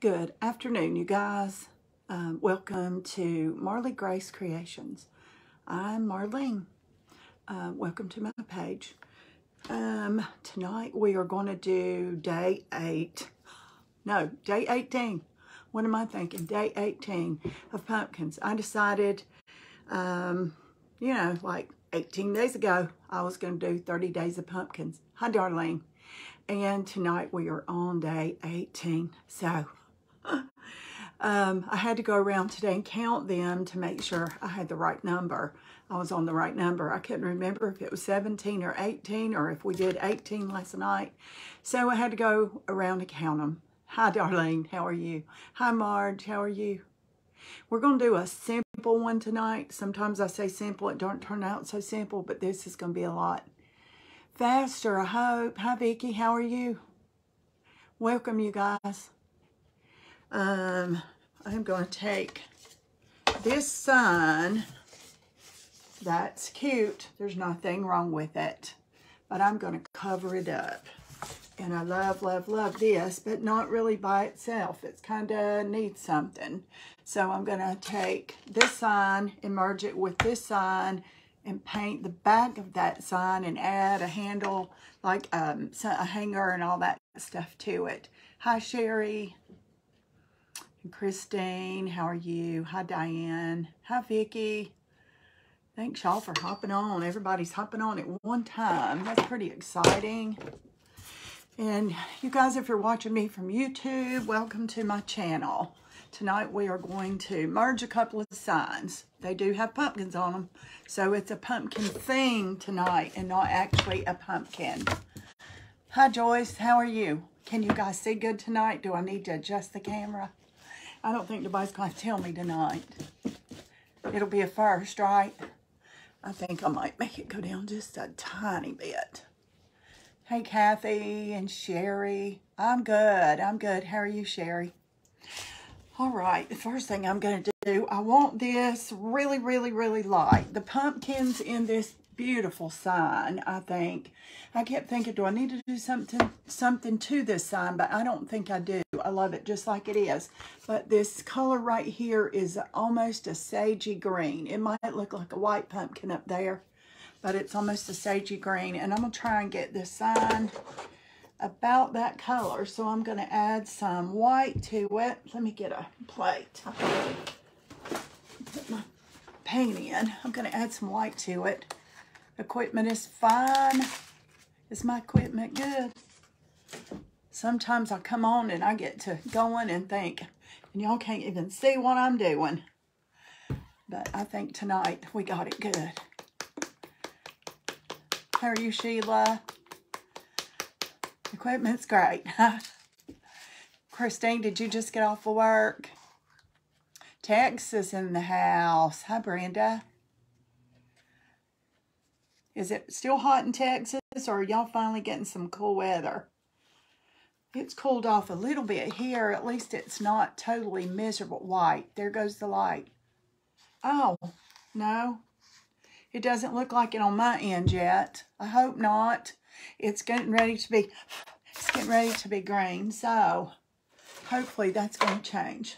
Good afternoon, you guys. Welcome to Marley Grace Creations. I'm Marlene. Welcome to my page. Tonight we are going to do day 18. What am I thinking? Day 18 of pumpkins. I decided, like 18 days ago, I was going to do 30 days of pumpkins. Hi, Darlene. And tonight we are on day 18. So I had to go around today and count them to make sure I had the right number. I was on the right number. I couldn't remember if it was 17 or 18 or if we did 18 last night. So I had to go around and count them. Hi, Darlene. How are you? Hi, Marge. How are you? We're going to do a simple one tonight. Sometimes I say simple. It don't turn out so simple, but this is going to be a lot faster, I hope. Hi, Vicki. How are you? Welcome, you guys. I'm going to take this sign. That's cute. There's nothing wrong with it. But I'm going to cover it up. And I love, love, love this, but not really by itself. It's kind of needs something. So I'm going to take this sign and merge it with this sign and paint the back of that sign and add a handle, like a hanger and all that stuff to it. Hi, Sherry. And Christine, how are you? Hi, Diane. Hi, Vicki. Thanks, y'all, for hopping on. Everybody's hopping on at one time. That's pretty exciting. And you guys, if you're watching me from YouTube, welcome to my channel. Tonight we are going to merge a couple of signs. They do have pumpkins on them, so it's a pumpkin theme tonight and not actually a pumpkin. Hi, Joyce. How are you? Can you guys see good tonight? Do I need to adjust the camera? I don't think nobody's going to tell me tonight. It'll be a first, right? I think I might make it go down just a tiny bit. Hey, Kathy and Sherry. I'm good. I'm good. How are you, Sherry? All right. The first thing I'm going to do, I want this really, really, really light. The pumpkins in this beautiful sign, I think. I kept thinking, do I need to do something to this sign? But I don't think I do. I love it just like it is. But this color right here is almost a sagey green. It might look like a white pumpkin up there, but it's almost a sagey green. And I'm going to try and get this sign about that color. So I'm going to add some white to it. Let me get a plate. Put my paint in. I'm going to add some white to it. Equipment is fine. Is my equipment good? Sometimes I come on and I get to going and think, and y'all can't even see what I'm doing. But I think tonight we got it good. How are you, Sheila? Equipment's great. Christine, did you just get off of work? Texas in the house. Hi, Brenda. Is it still hot in Texas, or are y'all finally getting some cool weather? It's cooled off a little bit here. At least it's not totally miserable. White. There goes the light. Oh, no. It doesn't look like it on my end yet. I hope not. It's getting ready to be green, so hopefully that's going to change.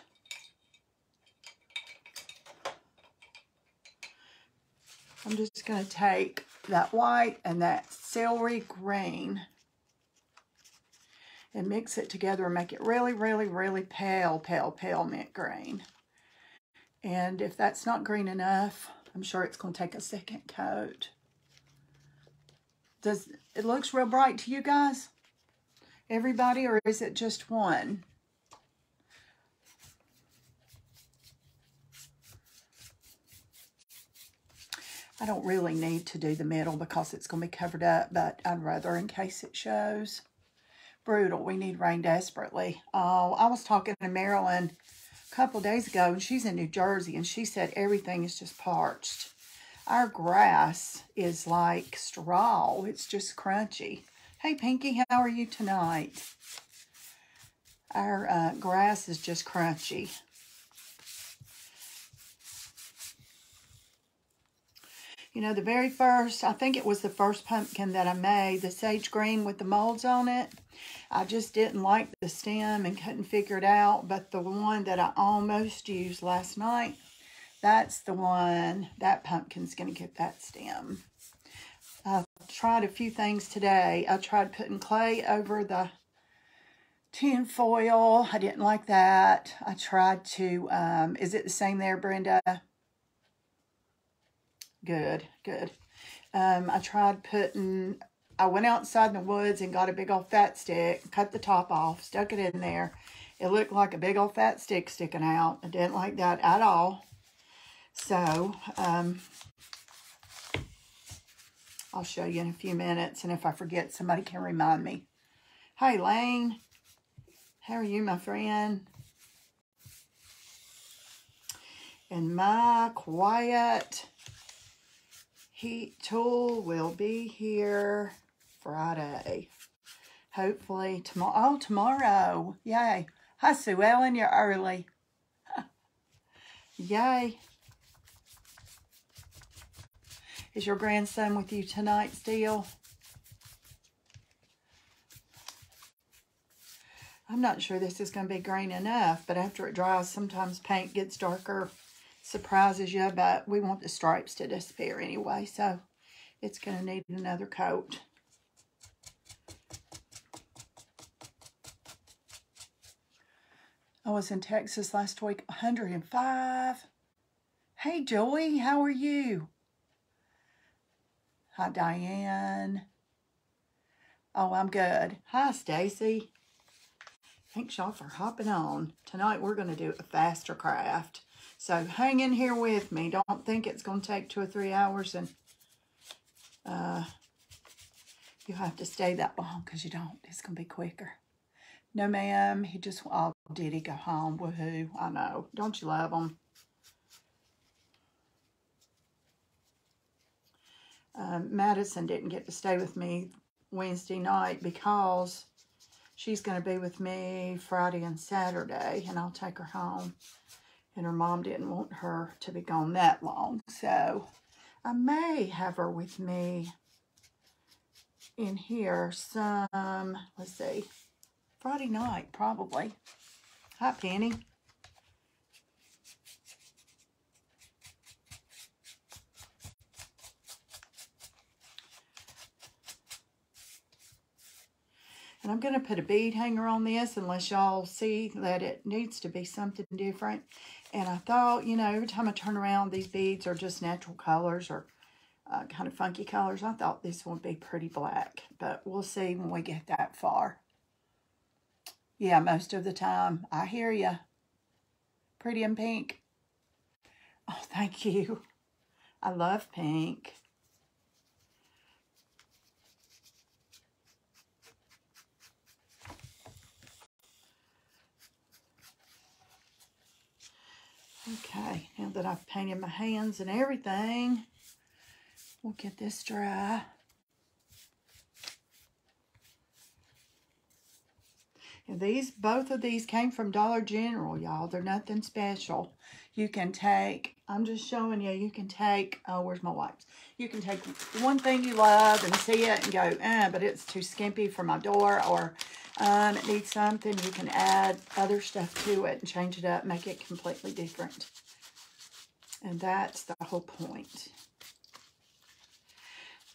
I'm just going to take that white and that celery green and mix it together and make it really, really, really pale, pale, pale mint green. And if that's not green enough, I'm sure it's going to take a second coat. It looks real bright to you guys? Everybody, or is it just one? I don't really need to do the middle because it's going to be covered up, but I'd rather in case it shows. Brutal. We need rain desperately. Oh, I was talking to Marilyn a couple of days ago, and she's in New Jersey, and she said everything is just parched. Our grass is like straw. It's just crunchy. Hey, Pinky, how are you tonight? Our grass is just crunchy. You know, the very first, I think it was the first pumpkin that I made, the sage green with the molds on it. I just didn't like the stem and couldn't figure it out. But the one that I almost used last night, that's the one. That pumpkin's going to get that stem. I tried a few things today. I tried putting clay over the tin foil. I didn't like that. I tried to, is it the same there, Brenda? Good, good. I went outside in the woods and got a big old fat stick, cut the top off, stuck it in there. It looked like a big old fat stick sticking out. I didn't like that at all. So, I'll show you in a few minutes, and if I forget, somebody can remind me. Hey, Lane. How are you, my friend? And my quiet heat tool will be here Friday. Hopefully tomorrow. Oh, tomorrow. Yay. Hi, Sue Ellen. You're early. Yay. Is your grandson with you tonight still? I'm not sure this is going to be green enough, but after it dries, sometimes paint gets darker, surprises you, but we want the stripes to disappear anyway, so it's going to need another coat. I was in Texas last week, 105. Hey, Joey, how are you? Hi, Diane. Oh, I'm good. Hi, Stacy. Thanks y'all for hopping on. Tonight we're going to do a faster craft. So hang in here with me. Don't think it's going to take 2 or 3 hours and you have to stay that long because you don't. It's going to be quicker. No, ma'am. He just, oh, did he go home? Woohoo. I know. Don't you love him? Madison didn't get to stay with me Wednesday night because she's going to be with me Friday and Saturday, and I'll take her home. And her mom didn't want her to be gone that long, so I may have her with me in here some, let's see, Friday night, probably. Hi, Penny. And I'm going to put a bead hanger on this unless y'all see that it needs to be something different. And I thought, you know, every time I turn around, these beads are just natural colors or kind of funky colors. I thought this would be pretty black, but we'll see when we get that far. Yeah, most of the time. I hear you. Pretty in pink. Oh, thank you. I love pink. Okay, now that I've painted my hands and everything, we'll get this dry. And both of these came from Dollar General, y'all. They're nothing special. You can take, I'm just showing you, you can take, oh, where's my wipes? You can take one thing you love and see it and go, but it's too skimpy for my door, or it needs something. You can add other stuff to it and change it up, make it completely different. And that's the whole point.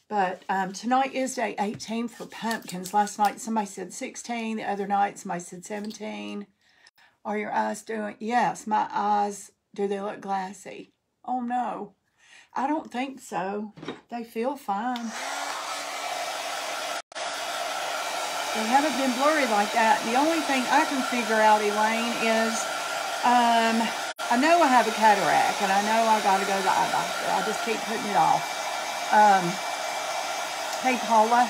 But tonight is day 18 for pumpkins. Last night somebody said 16. The other night somebody said 17. Are your eyes doing? Yes, my eyes, do they look glassy? Oh no, I don't think so. They feel fine. They haven't been blurry like that. The only thing I can figure out, Elaine, is I know I have a cataract and I know I got to go to the eye doctor. I just keep putting it off. Hey, Paula.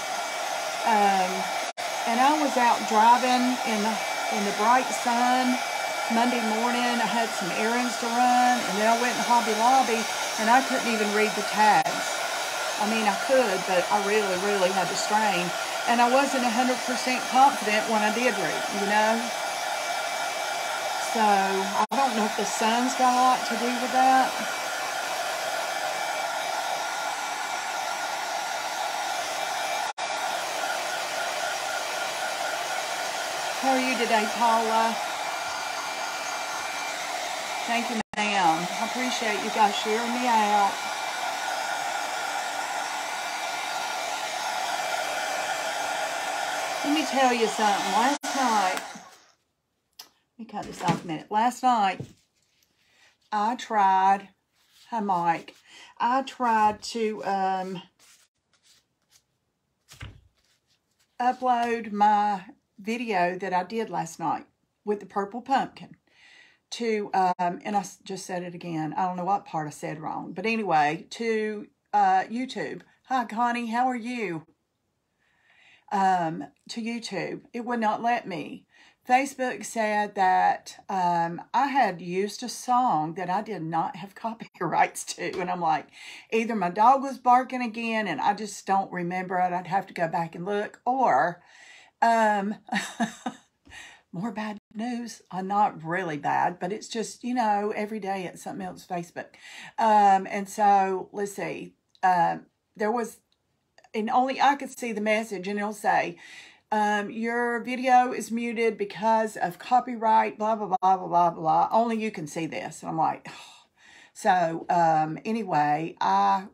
And I was out driving in the bright sun Monday morning. I had some errands to run, and then I went in Hobby Lobby, and I couldn't even read the tags. I mean, I could, but I really, really had to strain. And I wasn't 100% confident when I did read, you know? So, I don't know if the sun's got a lot to do with that. How are you today, Paula? Thank you, ma'am. I appreciate you guys sharing me out. Let me tell you something. Last night, let me cut this off a minute. Last night, I tried, hi Mike, I tried to upload my video that I did last night with the purple pumpkin to, and I just said it again. I don't know what part I said wrong. But anyway, to YouTube. Hi, Connie. How are you? To YouTube. It would not let me. Facebook said that I had used a song that I did not have copyrights to. And I'm like, either my dog was barking again and I just don't remember it. I'd have to go back and look. Or more bad news. Not really bad, but it's just, you know, every day it's something else, Facebook. And so, let's see. There was, and only I could see the message, and it'll say, your video is muted because of copyright, blah, blah, blah, blah, blah, blah. Only you can see this. And I'm like, oh. So, anyway, I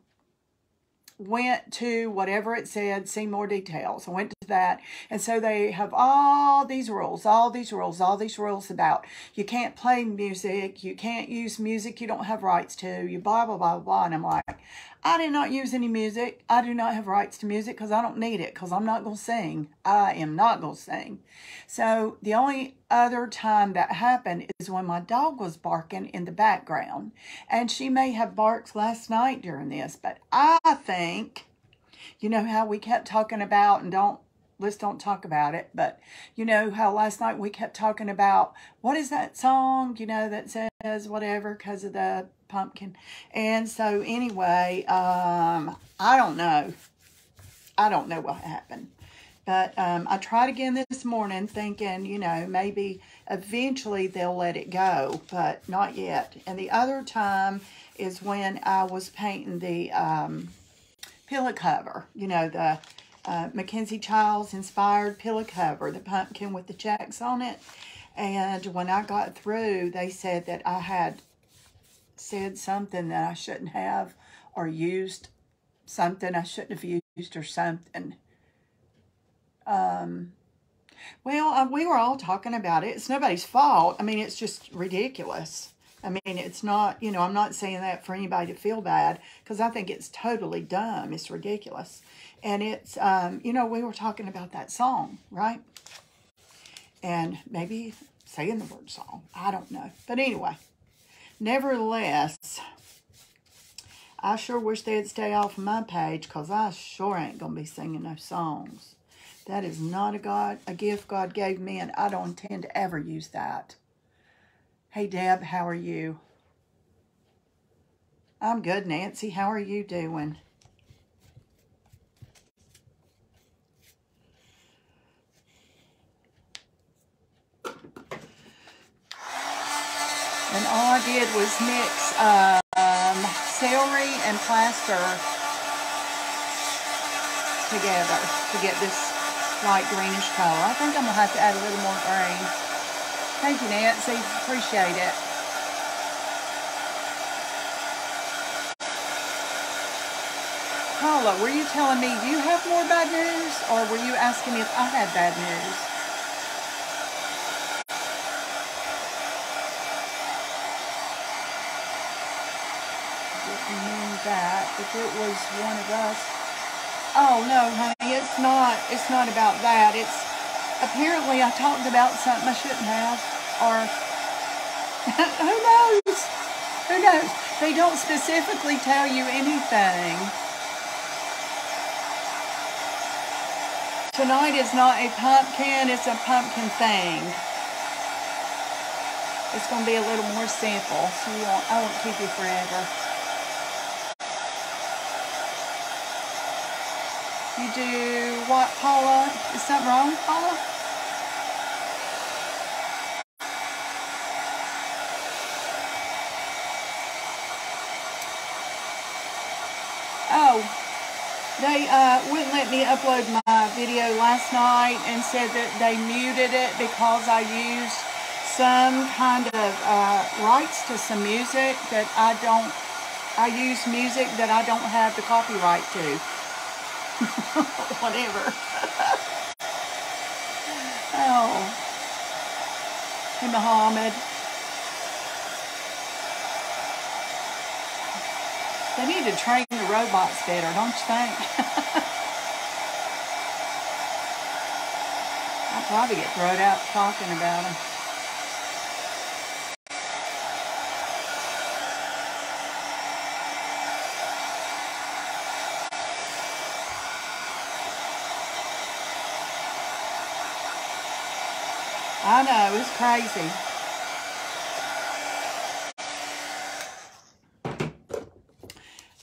went to whatever it said, see more details. I went to that. And so they have all these rules about you can't play music, you can't use music you don't have rights to, you blah, blah, blah, blah. And I'm like, I did not use any music. I do not have rights to music because I don't need it because I'm not going to sing. I am not going to sing. So the only other time that happened is when my dog was barking in the background. And she may have barked last night during this. But I think, you know how we kept talking about, and let's don't talk about it, but you know how last night we kept talking about, what is that song, you know, that says whatever because of the pumpkin. And so anyway, I don't know. I don't know what happened. But I tried again this morning thinking, you know, maybe eventually they'll let it go, but not yet. And the other time is when I was painting the pillow cover, you know, the Mackenzie Childs inspired pillow cover, the pumpkin with the checks on it. And when I got through, they said that I had said something that I shouldn't have, or used something I shouldn't have used, or something. Well, we were all talking about it. It's nobody's fault. I mean, it's just ridiculous. I mean, it's not, you know, I'm not saying that for anybody to feel bad, because I think it's totally dumb. It's ridiculous. And it's, you know, we were talking about that song, right? And maybe saying the word song. I don't know. But anyway, nevertheless, I sure wish they'd stay off of my page, because I sure ain't going to be singing no songs. That is not a gift God gave me, and I don't intend to ever use that. Hey, Deb, how are you? I'm good, Nancy. How are you doing? And all I did was mix celery and plaster together to get this light greenish color. I think I'm going to have to add a little more green. Thank you, Nancy. Appreciate it. Paula, were you telling me you have more bad news, or were you asking if I had bad news? Didn't mean that. If it was one of us. Oh, no, honey, it's not about that. It's, apparently I talked about something I shouldn't have, or, who knows? Who knows? They don't specifically tell you anything. Tonight is not a pumpkin, it's a pumpkin thing. It's going to be a little more simple, so I won't keep you forever. You do what, Paula? Is something wrong, Paula? Oh, they wouldn't let me upload my video last night and said that they muted it because I used some kind of rights to some music that I use music that I don't have the copyright to. Whatever. Oh. Hey, Muhammad. They need to train the robots better, don't you think? I'll probably get thrown out talking about them. I know, it's crazy.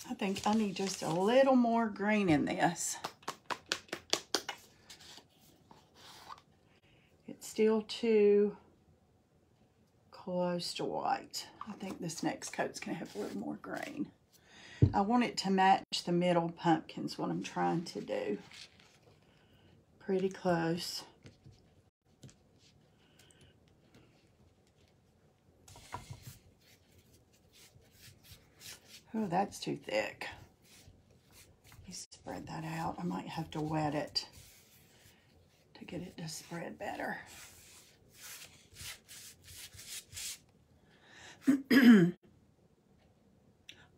I think I need just a little more green in this. It's still too close to white. I think this next coat's gonna have a little more green. I want it to match the middle pumpkins, what I'm trying to do. Pretty close. Oh, that's too thick. Let me spread that out. I might have to wet it to get it to spread better.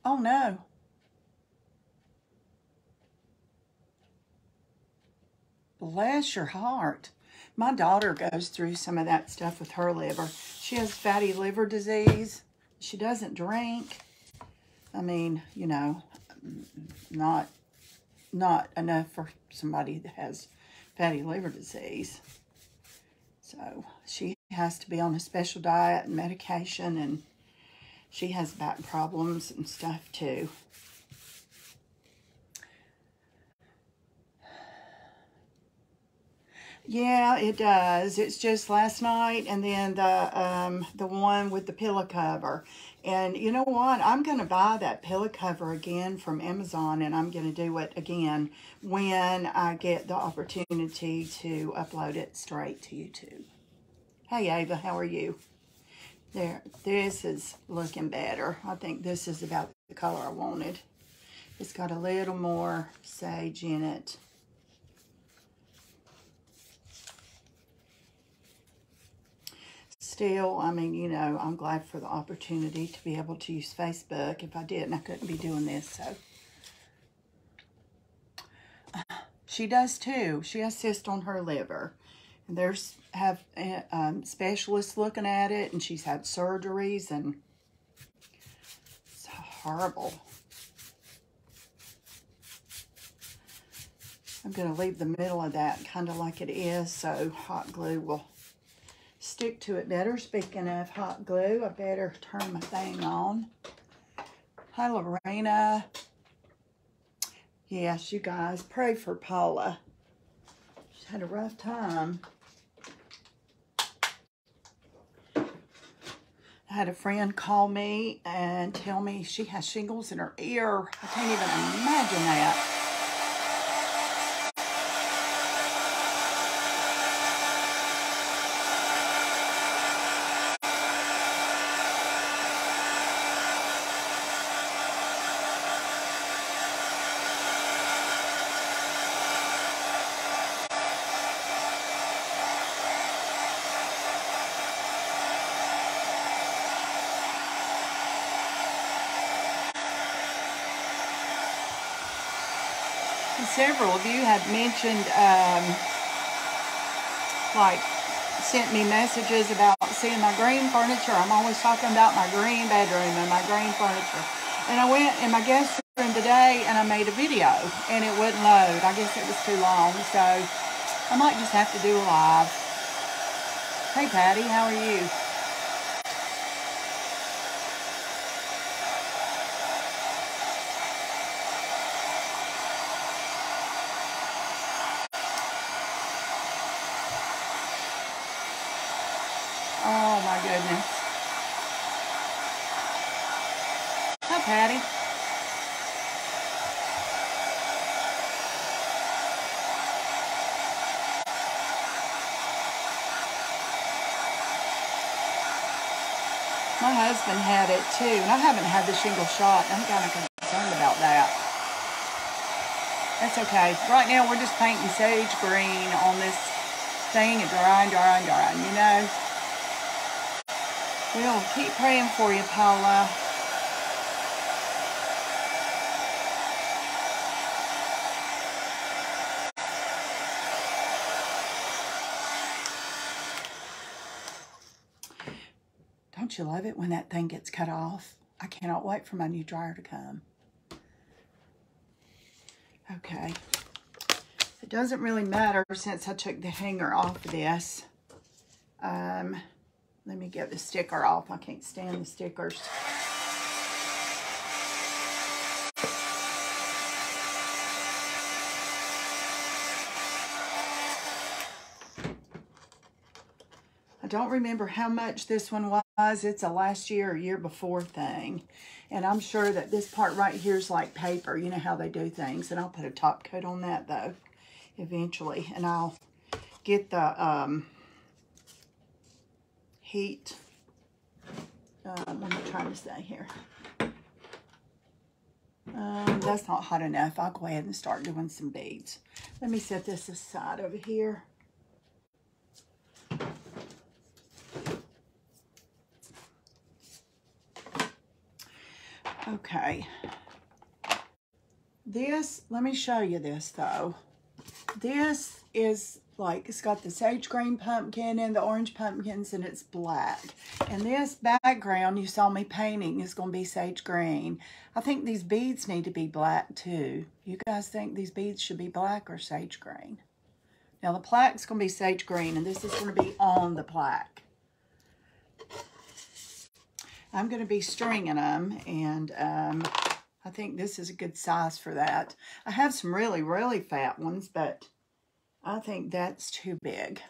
Oh no. Bless your heart. My daughter goes through some of that stuff with her liver. She has fatty liver disease. She doesn't drink. I mean, you know, not enough for somebody that has fatty liver disease. So she has to be on a special diet and medication, and she has back problems and stuff too. Yeah, it does. It's just last night, and then the one with the pillow cover. And you know what? I'm going to buy that pillow cover again from Amazon, and I'm going to do it again when I get the opportunity to upload it straight to YouTube. Hey, Ava, how are you? There, this is looking better. I think this is about the color I wanted. It's got a little more sage in it. Still, I mean, you know, I'm glad for the opportunity to be able to use Facebook. If I didn't, I couldn't be doing this. So she does too. She has cysts on her liver, and there's specialists looking at it, and she's had surgeries, and it's horrible. I'm going to leave the middle of that kind of like it is, so hot glue will stick to it better. Speaking of hot glue, I better turn my thing on. Hi, Lorena. Yes, you guys, pray for Paula. She's had a rough time. I had a friend call me and tell me she has shingles in her ear. I can't even imagine that. Several of you have mentioned, like, sent me messages about seeing my green furniture. I'm always talking about my green bedroom and my green furniture. And I went in my guest room today and I made a video and it wouldn't load. I guess it was too long, so I might just have to do a live. Hey, Patty, how are you? Oh my goodness. Hi, Patty. My husband had it too, and I haven't had the shingle shot. I'm kind of concerned about that. That's okay. Right now, we're just painting sage green on this thing and drying, you know. We'll keep praying for you, Paula. Don't you love it when that thing gets cut off? I cannot wait for my new dryer to come. Okay. It doesn't really matter since I took the hanger off of this. Let me get the sticker off. I can't stand the stickers. I don't remember how much this one was. It's a last year or year before thing. And I'm sure that this part right here is like paper. You know how they do things. And I'll put a top coat on that though, eventually. And I'll get the heat. What am I trying to say here? That's not hot enough. I'll go ahead and start doing some beads. Let me set this aside over here. Okay. This, let me show you this though. This is like, it's got the sage green pumpkin and the orange pumpkins, and it's black. And this background you saw me painting is going to be sage green. I think these beads need to be black too. You guys think these beads should be black or sage green? Now the plaque's going to be sage green, and this is going to be on the plaque. I'm going to be stringing them, and I think this is a good size for that. I have some really, really fat ones, but I think that's too big.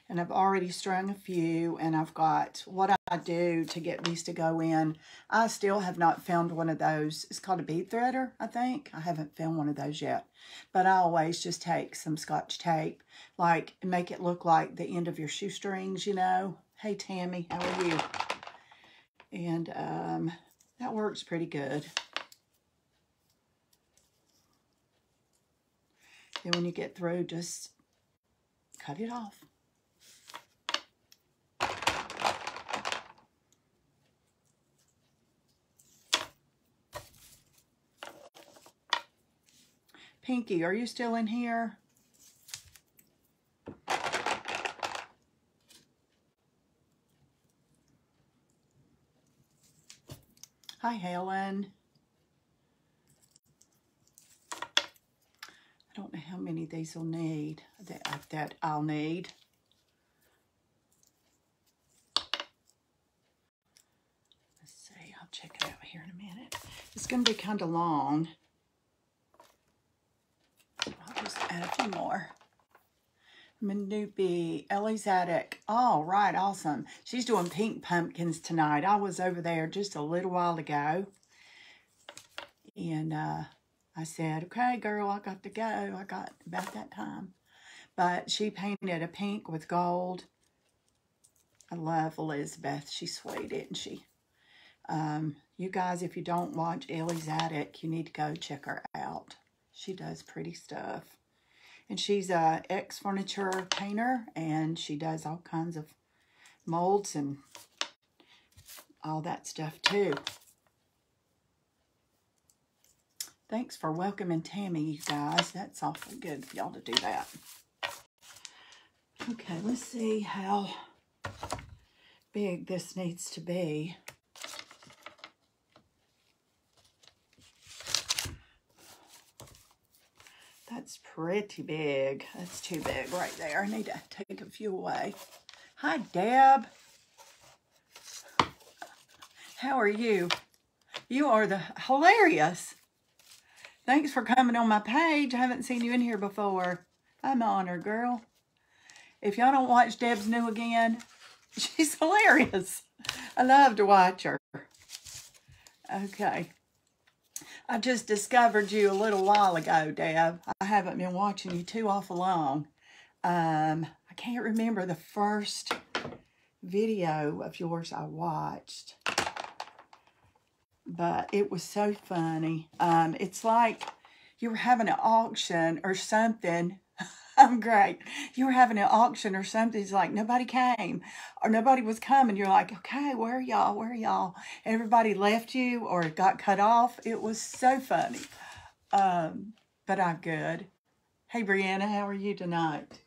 And I've already strung a few, and I've got what I do to get these to go in. I still have not found one of those. It's called a bead threader, I think. I haven't found one of those yet. But I always just take some Scotch tape, like, and make it look like the end of your shoestrings, you know. Hey, Tammy, how are you? And that works pretty good. Then when you get through, just cut it off. Pinky, are you still in here? Hi, Helen. I don't know how many of these will need, that I'll need. Let's see, I'll check it out here in a minute. It's going to be kind of long. I'll just add a few more. Manupi, Ellie's Attic. Oh, right, awesome. She's doing pink pumpkins tonight. I was over there just a little while ago. And I said, okay, girl, I got to go. I got about that time. But she painted a pink with gold. I love Elizabeth. She's sweet, isn't she? You guys, if you don't watch Ellie's Attic, you need to go check her out. She does pretty stuff. And she's a ex-furniture painter, and she does all kinds of molds and all that stuff too. Thanks for welcoming Tammy, you guys. That's awfully good for y'all to do that. Okay, let's see how big this needs to be. That's pretty big. That's too big right there. I need to take a few away. Hi, Deb. How are you? You are hilarious. Thanks for coming on my page. I haven't seen you in here before. I'm honored, girl. If y'all don't watch Deb's New Again, she's hilarious. I love to watch her. Okay. I just discovered you a little while ago, Deb. I haven't been watching you too awful long. I I can't remember the first video of yours I watched, but it was so funny. It's like you were having an auction or something. I'm great. You were having an auction or something. It's like nobody came or nobody was coming. You're like, okay, where are y'all? Where are y'all? Everybody left you or got cut off. It was so funny. But I'm good. Hey, Brianna, how are you tonight?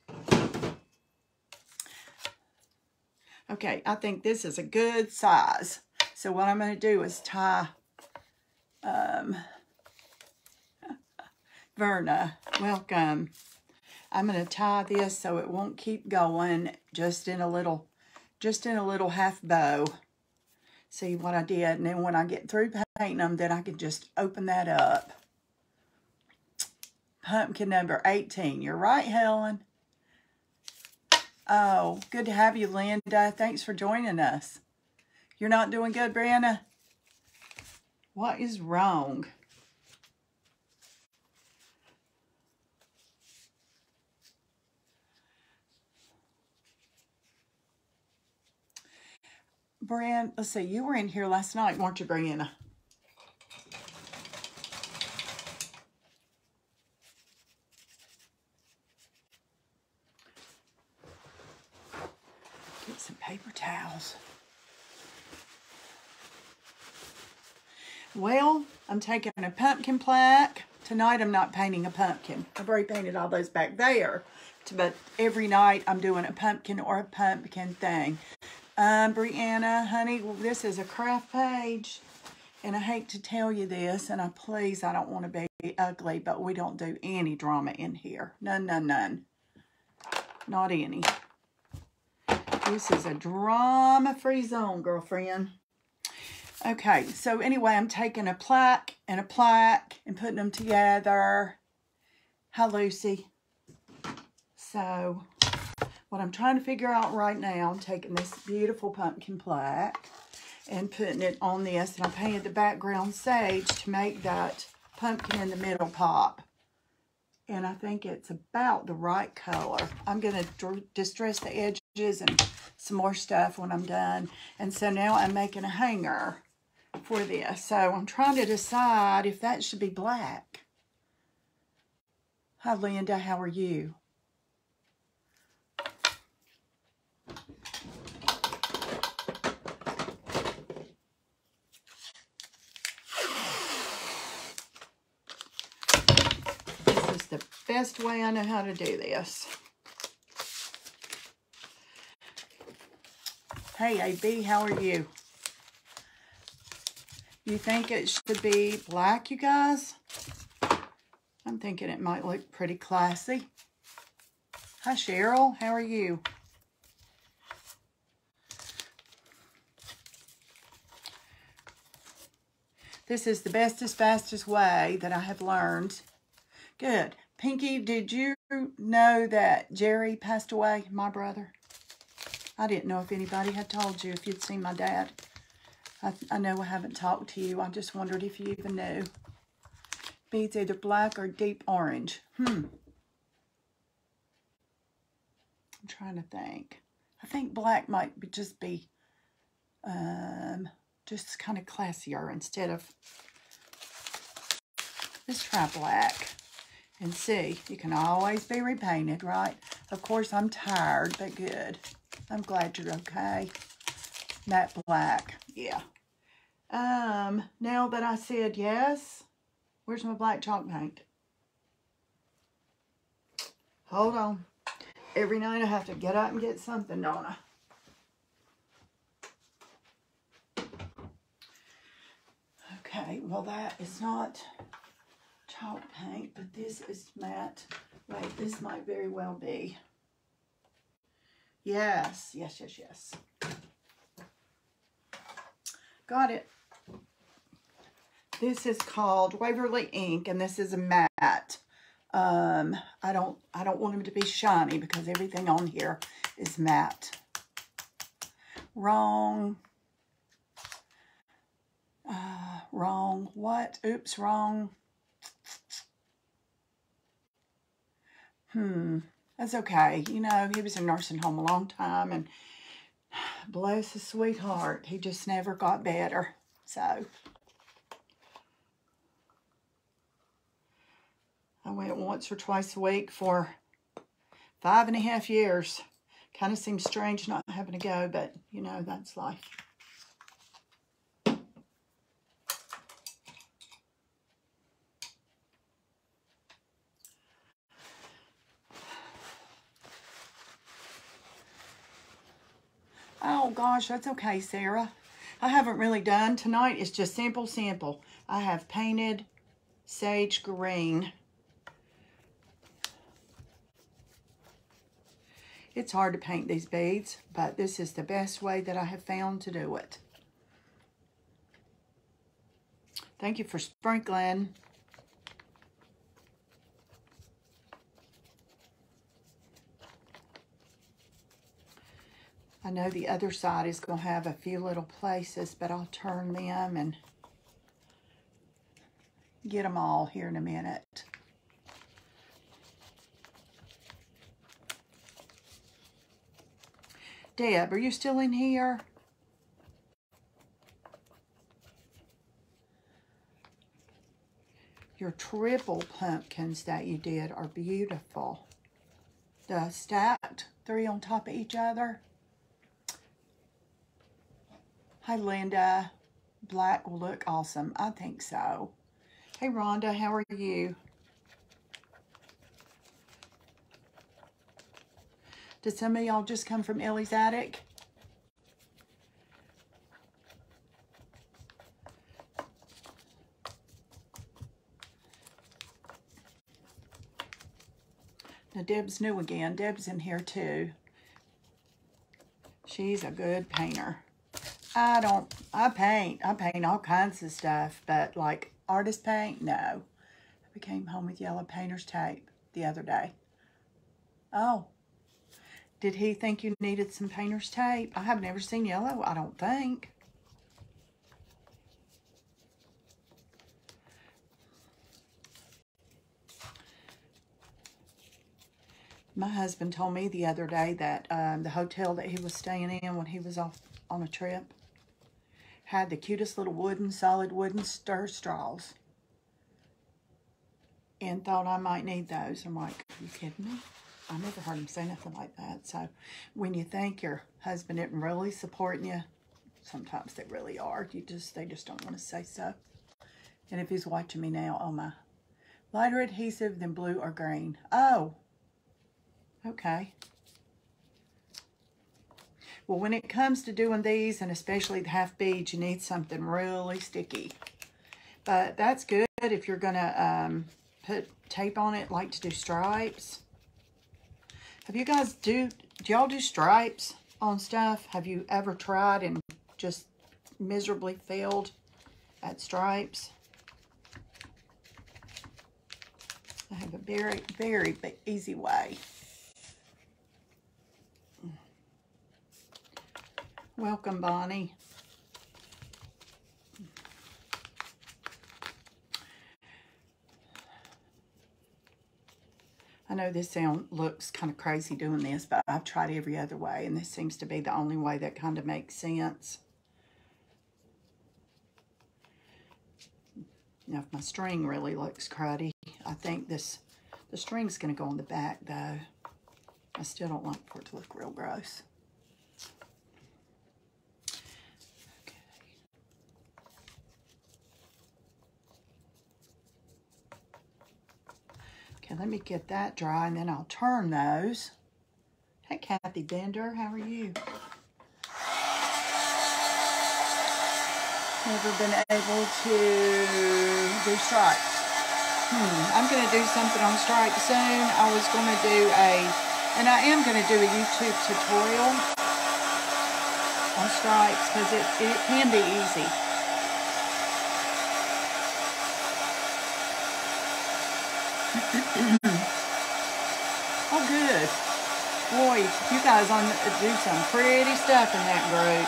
Okay, I think this is a good size. So what I'm going to do is tie Verna, welcome. I'm going to tie this so it won't keep going, just in a little half bow. See what I did? And then when I get through painting them, then I can just open that up. Pumpkin number 18. You're right, Helen. Oh, good to have you, Linda. Thanks for joining us. You're not doing good, Brianna? What is wrong? Brianna, let's see, you were in here last night, weren't you, Brianna? Get some paper towels. Well, I'm taking a pumpkin plaque. Tonight I'm not painting a pumpkin. I've already painted all those back there. But every night I'm doing a pumpkin or a pumpkin thing. Brianna, honey, this is a craft page. And I hate to tell you this, and I don't want to be ugly, but we don't do any drama in here. None, none, none. Not any. This is a drama-free zone, girlfriend. Okay, so anyway, I'm taking a plaque and putting them together. Hi, Lucy. So, what I'm trying to figure out right now, I'm taking this beautiful pumpkin plaque and putting it on this. And I painted the background sage to make that pumpkin in the middle pop. And I think it's about the right color. I'm going to distress the edges and some more stuff when I'm done. And so now I'm making a hanger for this. So I'm trying to decide if that should be black. Hi, Linda. How are you? This is the best way I know how to do this. Hey, AB, how are you? You think it should be black, you guys? I'm thinking it might look pretty classy. Hi, Cheryl. How are you? This is the bestest, fastest way that I have learned. Good. Pinky, did you know that Jerry passed away, my brother? I didn't know if anybody had told you, if you'd seen my dad. I know I haven't talked to you. I just wondered if you even knew. Beads either black or deep orange. I'm trying to think. I think black might be just kind of classier instead of... Let's try black and see. You can always be repainted, right? Of course, I'm tired, but good. I'm glad you're okay. Matte black, yeah. Now that I said yes, where's my black chalk paint? Hold on. Every night I have to get up and get something, don't I? Okay, well that is not chalk paint, but this is matte. Wait, this might very well be. Yes, yes, yes, yes. Got it. This is called Waverly Ink, and this is a matte. I don't want them to be shiny because everything on here is matte. Wrong. Wrong. What? Oops, wrong. That's okay. You know, he was in nursing home a long time, and bless his sweetheart, he just never got better. So I went once or twice a week for 5.5 years. Kind of seems strange not having to go, but you know, that's life. Oh gosh, that's okay, Sarah. I haven't really done tonight. It's just simple. I have painted sage green. It's hard to paint these beads, but this is the best way that I have found to do it. Thank you for sprinkling. I know the other side is going to have a few little places, but I'll turn them and get them all here in a minute. Deb, are you still in here? Your triple pumpkins that you did are beautiful. The stacked 3 on top of each other. Hi, Linda. Black will look awesome. I think so. Hey, Rhonda, how are you? Did some of y'all just come from Ellie's Attic? Now, Deb's new again. Deb's in here, too. She's a good painter. I paint all kinds of stuff, but like artist paint, no. I came home with yellow painter's tape the other day. Oh, did he think you needed some painter's tape? I have never seen yellow, I don't think. My husband told me the other day that the hotel that he was staying in when he was off on a trip had the cutest little solid wooden stir straws, and thought I might need those. I'm like, are you kidding me? I never heard him say nothing like that. So when you think your husband isn't really supporting you, sometimes they really are. They just don't want to say so. And if he's watching me now, oh my, lighter adhesive than blue or green. Oh, okay. Well, when it comes to doing these, and especially the half beads, you need something really sticky. But that's good if you're going to put tape on it, like to do stripes. Have you guys, do y'all do stripes on stuff? Have you ever tried and just miserably failed at stripes? I have a very, very easy way. Welcome, Bonnie. I know this looks kind of crazy doing this, but I've tried every other way, and this seems to be the only way that kind of makes sense. Now, if my string really looks cruddy, I think the string's going to go on the back, though. I still don't like for it to look real gross. Okay, let me get that dry, and then I'll turn those. Hey, Kathy Bender, how are you? Never been able to do stripes. I'm going to do something on stripes soon. I was going to do and I am going to do a YouTube tutorial on stripes, because it can be easy. Oh, good. Boy, you guys do some pretty stuff in that group.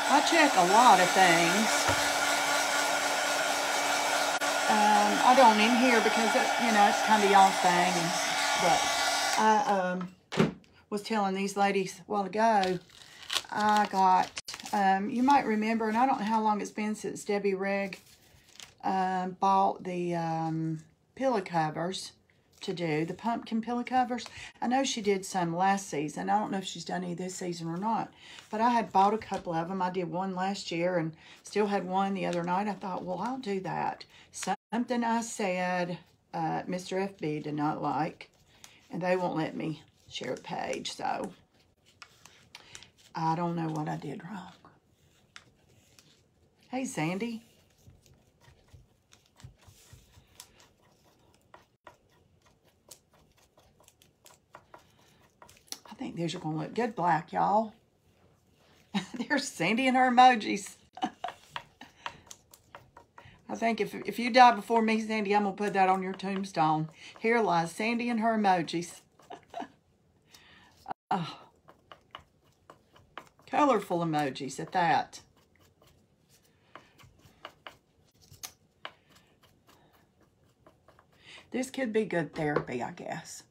I check a lot of things. I I don't in here because, you know, it's kind of y'all's thing. But I was telling these ladies a while ago, I got, you might remember, and I don't know how long it's been since Debbie Rigg bought the pillow covers to do, the pumpkin pillow covers. I know she did some last season. I don't know if she's done any this season or not, but I had bought a couple of them. I did one last year and still had one the other night. I thought, well, I'll do that. Something I said Mr. FB did not like, and they won't let me share a page, so I don't know what I did wrong. Hey, Sandy. I think these are going to look good black, y'all. There's Sandy and her emojis. I think if you die before me, Sandy, I'm going to put that on your tombstone. Here lies Sandy and her emojis. Oh. Colorful emojis at that. This could be good therapy, I guess.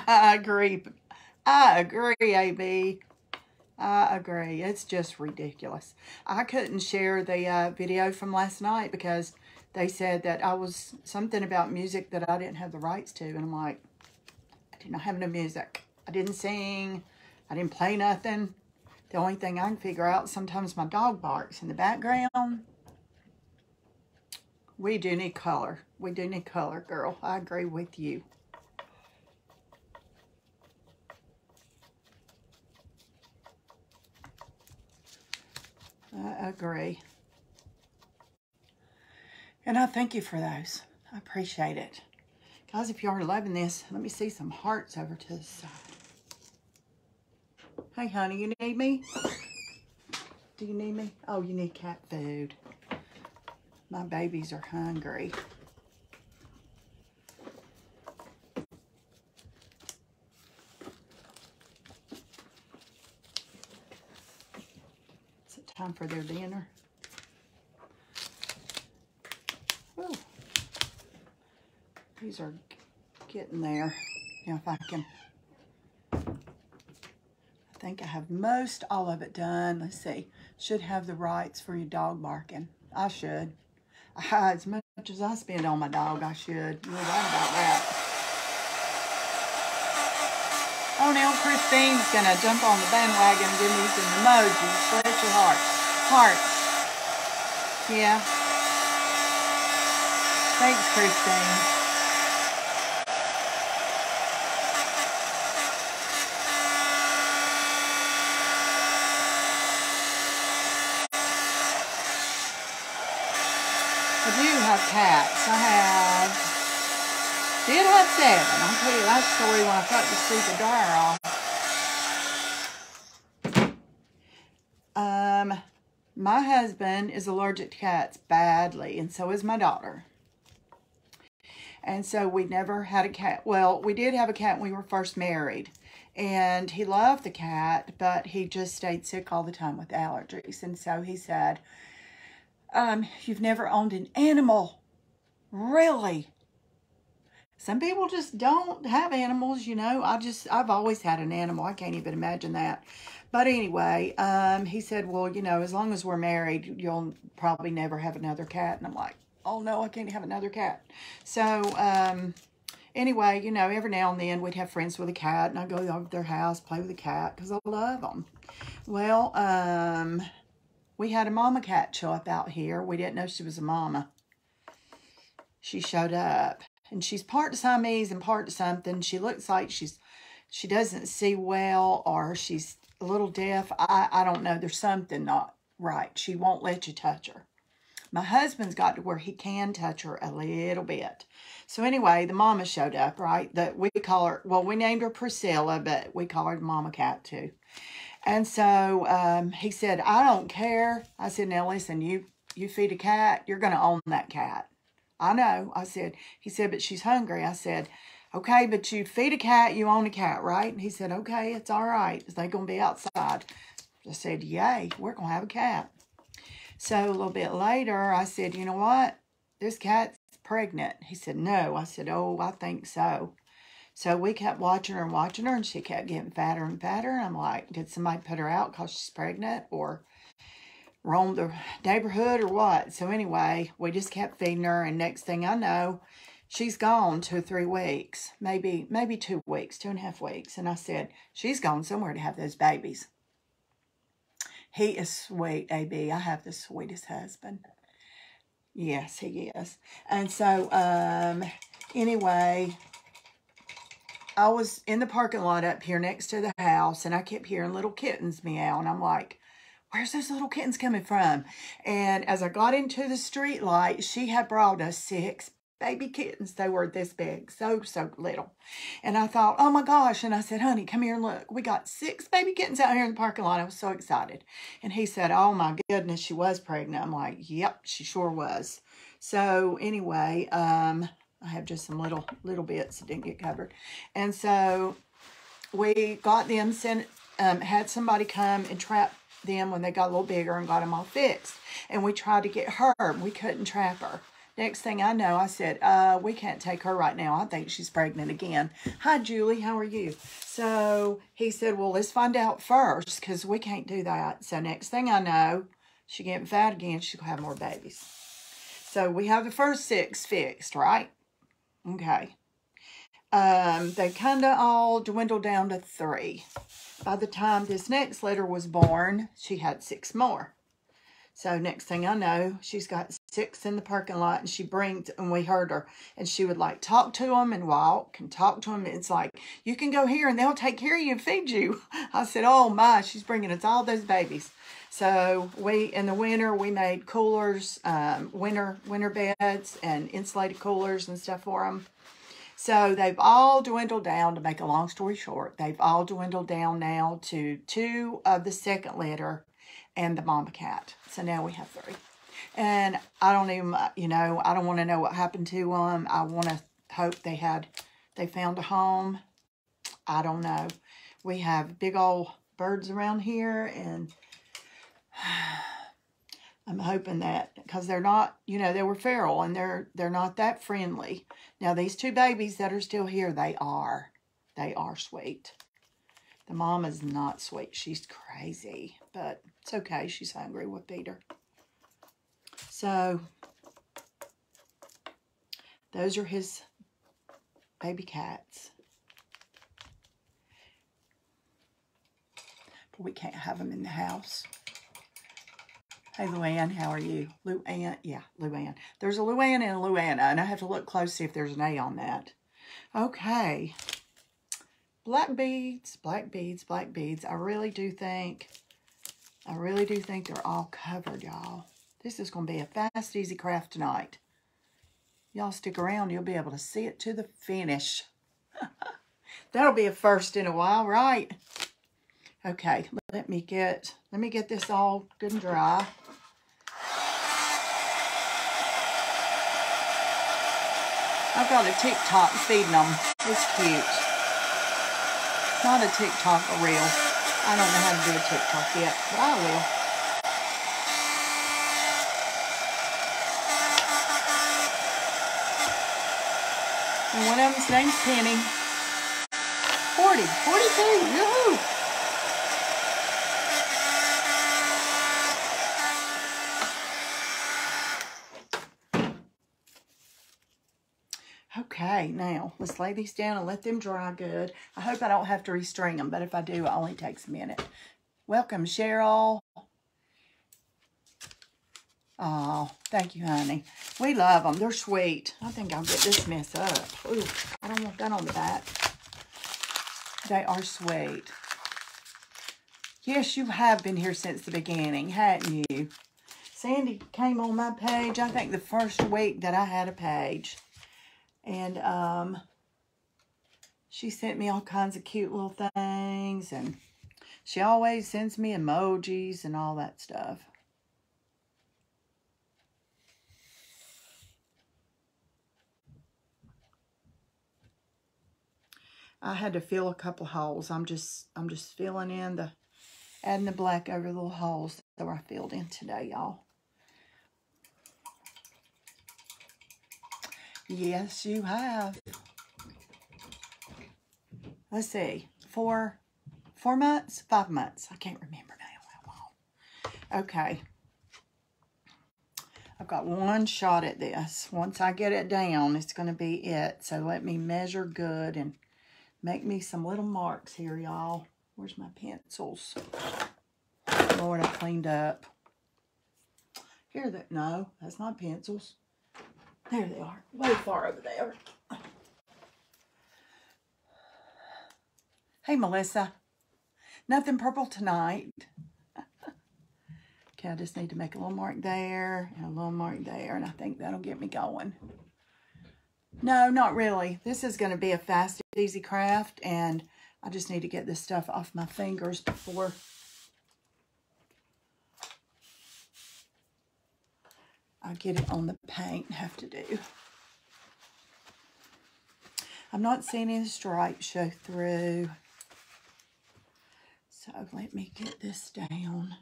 I agree. I agree, AB. I agree. It's just ridiculous. I couldn't share the video from last night because they said that I was something about music that I didn't have the rights to. And I'm like, I did not have no music. I didn't sing. I didn't play nothing. The only thing I can figure out, sometimes my dog barks in the background. We do need color. We do need color, girl. I agree with you. I agree. And I thank you for those. I appreciate it. Guys, if you are loving this, let me see some hearts over to the side. Hey, honey, you need me? Do you need me? Oh, you need cat food. My babies are hungry. Is it time for their dinner? Ooh. These are getting there. Now if I can, I think I have most all of it done. Let's see. Should have the rights for your dog barking. I should. As much as I spend on my dog, I should. You're right about that. Oh, now Christine's going to jump on the bandwagon and give me some emojis. Bless your heart. Hearts. Yeah. Thanks, Christine. I do have cats. I did have 7. I'll tell you that story when I cut the stupid dryer off. My husband is allergic to cats badly, and so is my daughter. And so we never had a cat. Well, we did have a cat when we were first married, and he loved the cat, but he just stayed sick all the time with allergies. And so he said, you've never owned an animal. Really? Some people just don't have animals, you know. I've always had an animal. I can't even imagine that. But anyway, he said, well, you know, as long as we're married, you'll probably never have another cat. And I'm like, oh no, I can't have another cat. So, anyway, you know, every now and then we'd have friends with a cat, and I'd go over to their house, play with the cat, because I love them. Well, we had a mama cat show up out here. We didn't know she was a mama. She showed up, and she's part Siamese and part something. She looks like she doesn't see well, or she's a little deaf. I don't know. There's something not right. She won't let you touch her. My husband's got to where he can touch her a little bit. So anyway, the mama showed up, right? We call her, well, we named her Priscilla, but we call her the mama cat too. And so he said, I don't care. I said, now listen, you feed a cat, you're going to own that cat. I know. I said, he said, but she's hungry. I said, okay, but you feed a cat, you own a cat, right? And he said, okay, it's all right. Is they going to be outside? I said, yay, we're going to have a cat. So a little bit later, I said, you know what? this cat's pregnant. He said, no. I said, oh, I think so. So we kept watching her, and she kept getting fatter and fatter. And I'm like, did somebody put her out because she's pregnant or roam the neighborhood or what? So anyway, we just kept feeding her, and next thing I know, she's gone 2 or 3 weeks, maybe 2 weeks, 2.5 weeks. And I said, she's gone somewhere to have those babies. He is sweet, AB. I have the sweetest husband. Yes, he is. And so, anyway, I was in the parking lot up here next to the house, and I kept hearing little kittens meow, and I'm like, where's those little kittens coming from? And as I got into the street light, she had brought us 6 baby kittens. They were this big, so little. And I thought, oh my gosh. And I said, honey, come here and look. We got 6 baby kittens out here in the parking lot. I was so excited. And he said, oh my goodness, she was pregnant. I'm like, yep, she sure was. So anyway, I have just some little bits that didn't get covered. And so we got them sent, had somebody come and trap them when they got a little bigger and got them all fixed. And we tried to get her. We couldn't trap her. Next thing I know, I said, we can't take her right now. I think she's pregnant again. Hi, Julie. How are you? So he said, well, let's find out first because we can't do that. So next thing I know, she getting fat again. She'll have more babies. So we have the first 6 fixed, right? Okay. They kind of all dwindled down to 3. By the time this next litter was born, she had 6 more. So next thing I know, she's got 6 in the parking lot, and she brings, and we heard her, and she would like talk to them and walk and talk to them. It's like, you can go here and they'll take care of you and feed you. I said, oh my, she's bringing us all those babies. So we, in the winter, we made coolers, winter beds and insulated coolers and stuff for them. So they've all dwindled down, to make a long story short, they've all dwindled down now to 2 of the second litter and the mama cat. So now we have 3. And I don't even, I don't want to know what happened to them. I want to hope they found a home. I don't know. We have big old birds around here, and I'm hoping that, because they're not, they were feral, and they're not that friendly. Now, these 2 babies that are still here, they are sweet. The mama's not sweet. She's crazy, but it's okay. She's hungry. We'll feed her. So, those are his baby cats. But we can't have them in the house. Hey, Luann, how are you? Luann, yeah, Luann. There's a Luann and a Luanna, and I have to look close to see if there's an A on that. Okay. Black beads, black beads, black beads. I really do think they're all covered, y'all. This is going to be a fast, easy craft tonight. Y'all stick around. You'll be able to see it to the finish. That'll be a first in a while, right? Okay, let me get this all good and dry. I've got a TikTok feeding them. It's cute. Not a TikTok, a reel. I don't know how to do a TikTok yet, but I will. And one of them's name's Penny. 42, yoo-hoo! Okay, now let's lay these down and let them dry good. I hope I don't have to restring them, but if I do, it only takes a minute. Welcome, Cheryl. Oh, thank you, honey. We love them. They're sweet. I think I'll get this mess up. Ooh, I don't want that on the back. They are sweet. Yes, you have been here since the beginning, hadn't you? Sandy came on my page, I think the first week that I had a page. And she sent me all kinds of cute little things. And she always sends me emojis and all that stuff. I had to fill a couple holes. I'm just filling in adding the black over the little holes that I filled in today, y'all. Yes, you have. Let's see. 4 months? 5 months. I can't remember now how long. Okay. I've got one shot at this. Once I get it down, it's going to be it. So let me measure good and make me some little marks here, y'all. Where's my pencils? Lord, I cleaned up. Here, no, that's not pencils. There they are, way far over there. Hey, Melissa. Nothing purple tonight. Okay, I just need to make a little mark there and a little mark there, and I think that'll get me going. No, not really. This is going to be a fast, easy craft, and I just need to get this stuff off my fingers before I get it on the paint. Have to do. I'm not seeing any stripes show through. So let me get this down.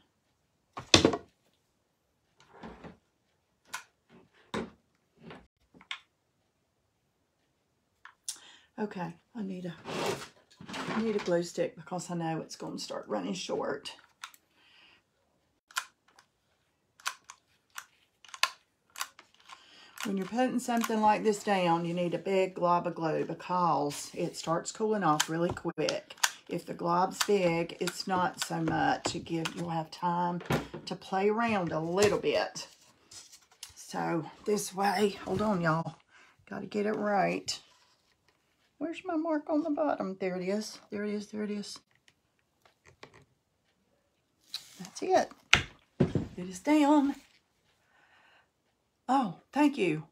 Okay, I need a glue stick because I know it's going to start running short. When you're putting something like this down, you need a big glob of glue because it starts cooling off really quick. If the glob's big, it's not so much. You'll have time to play around a little bit. So this way, hold on, y'all. Got to get it right. Where's my mark on the bottom? There it is. There it is. There it is. That's it. It is down. Oh, thank you.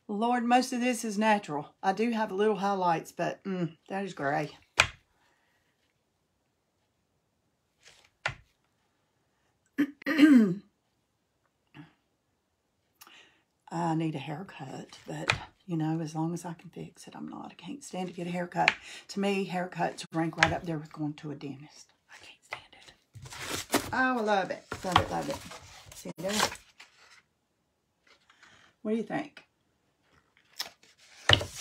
Lord, most of this is natural. I do have little highlights, but that is gray. I need a haircut, but, you know, as long as I can fix it, I'm not. I can't stand to get a haircut. To me, haircuts rank right up there with going to a dentist. I can't stand it. Oh, I love it. Love it, love it. See there? What do you think?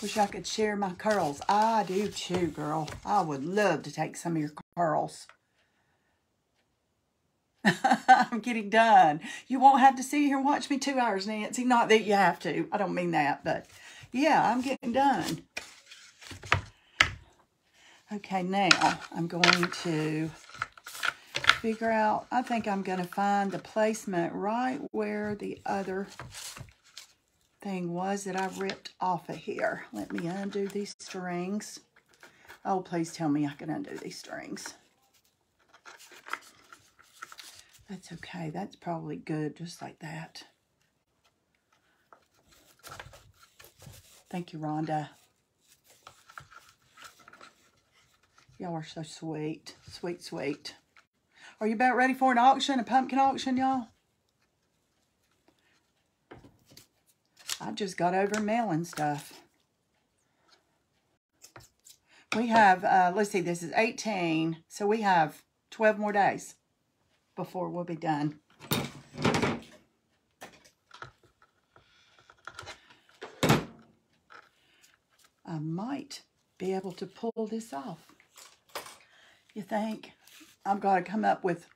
Wish I could share my curls. I do too, girl. I would love to take some of your curls. I'm getting done. You won't have to sit here and watch me 2 hours, Nancy. Not that you have to. I don't mean that, but yeah, I'm getting done. Okay, now I'm going to figure out, I think I'm going to find the placement right where the other thing was that I ripped off of here. Let me undo these strings. Oh, please tell me I can undo these strings. That's okay. That's probably good, just like that. Thank you, Rhonda. Y'all are so sweet. Sweet, sweet. Are you about ready for an auction, a pumpkin auction, y'all? I just got over mailing stuff. We have, let's see, this is 18, so we have 12 more days before we'll be done. I might be able to pull this off. You think? I've got to come up with...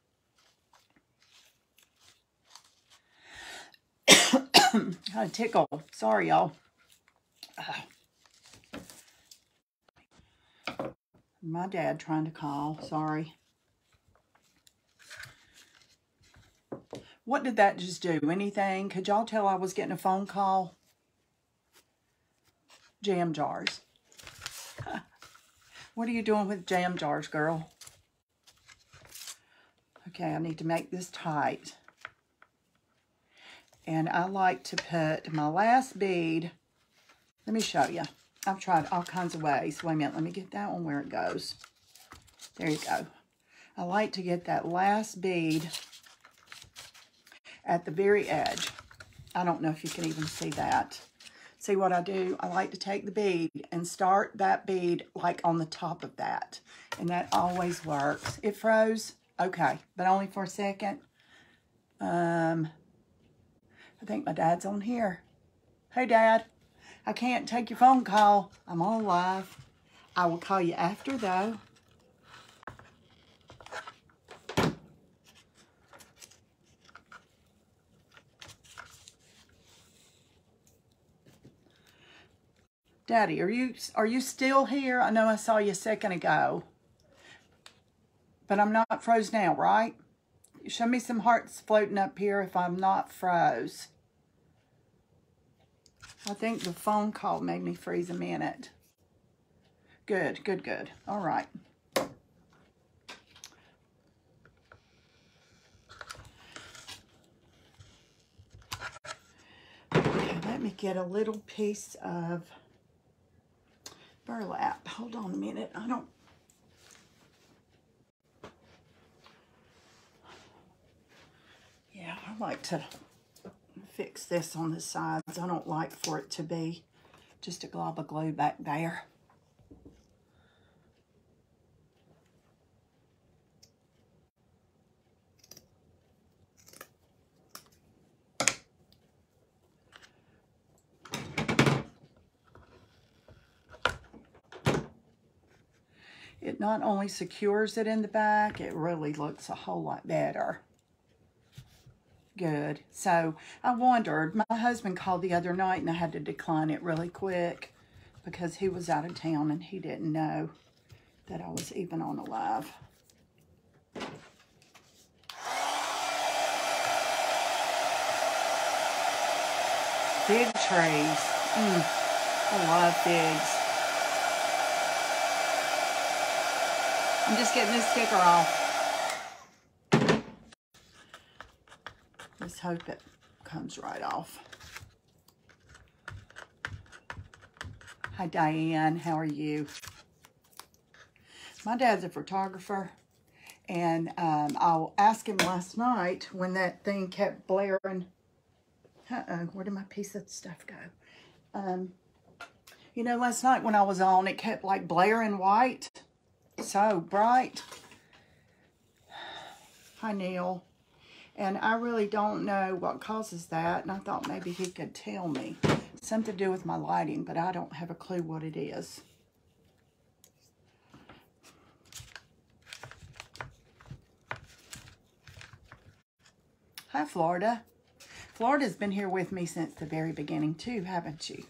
Got a tickle. Sorry, y'all. My dad trying to call. Sorry. What did that just do? Anything? Could y'all tell I was getting a phone call? Jam jars. What are you doing with jam jars, girl? Okay, I need to make this tight. And I like to put my last bead. Let me show you. I've tried all kinds of ways. Wait a minute. Let me get that one where it goes. There you go. I like to get that last bead at the very edge. I don't know if you can even see that. See what I do? I like to take the bead and start that bead like on the top of that. And that always works. It froze. Okay. But only for a second. I think my dad's on here. Hey, Dad. I can't take your phone call. I'm on live. I will call you after, though. Daddy, are you still here? I know I saw you a second ago. But I'm not froze now, right? Show me some hearts floating up here if I'm not froze. I think the phone call made me freeze a minute. Good, good, good. All right. Okay, let me get a little piece of burlap. Hold on a minute. Yeah, I like to fix this on the sides. I don't like for it to be just a glob of glue back there. It not only secures it in the back, it really looks a whole lot better. Good. So I wondered, my husband called the other night and I had to decline it really quick because he was out of town and he didn't know that I was even on a live. Fig trees. I love figs. I'm just getting this sticker off. Let's hope it comes right off. Hi, Diane. How are you? My dad's a photographer, and I asked him last night when that thing kept blaring. Where did my piece of stuff go? You know, last night when I was on, it kept like blaring white. So bright. Hi, Neil. And I really don't know what causes that, and I thought maybe he could tell me. Something to do with my lighting, but I don't have a clue what it is. Hi, Florida. Florida's been here with me since the very beginning, too, haven't you?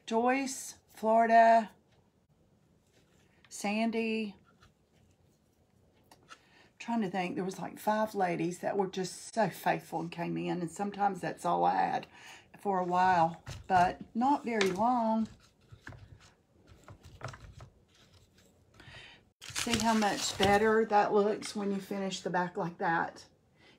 Joyce, Florida, Sandy. Trying to think, there was like 5 ladies that were just so faithful and came in, and sometimes that's all I had for a while, but not very long. See how much better that looks when you finish the back like that.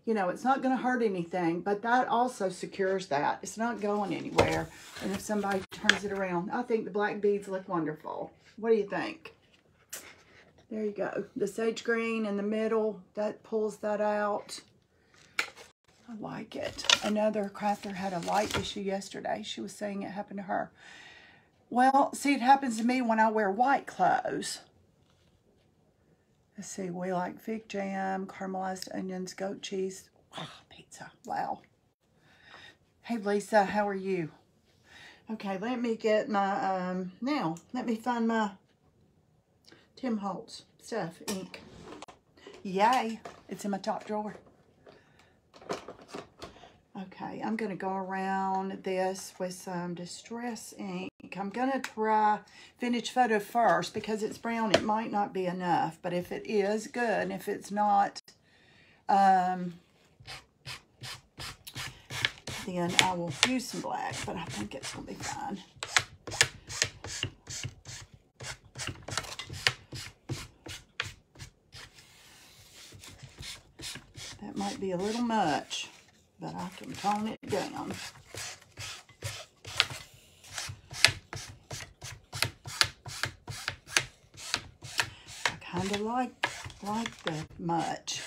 You know, it's not going to hurt anything, but that also secures that. It's not going anywhere. And if somebody turns it around, I think the black beads look wonderful. What do you think? There you go. The sage green in the middle, that pulls that out. I like it. Another crafter had a light issue yesterday. She was saying it happened to her. Well, see, it happens to me when I wear white clothes. Let's see, we like fig jam, caramelized onions, goat cheese. Oh, pizza. Wow. Hey, Lisa, how are you? Okay, let me get my, now, let me find my Tim Holtz stuff, ink. Yay, it's in my top drawer. Okay, I'm going to go around this with some Distress ink. I'm going to try Vintage Photo first because it's brown. It might not be enough, but if it is, good. And if it's not, then I will use some black, but I think it's going to be fine. That might be a little much, but I can tone it down. I kind of like the much.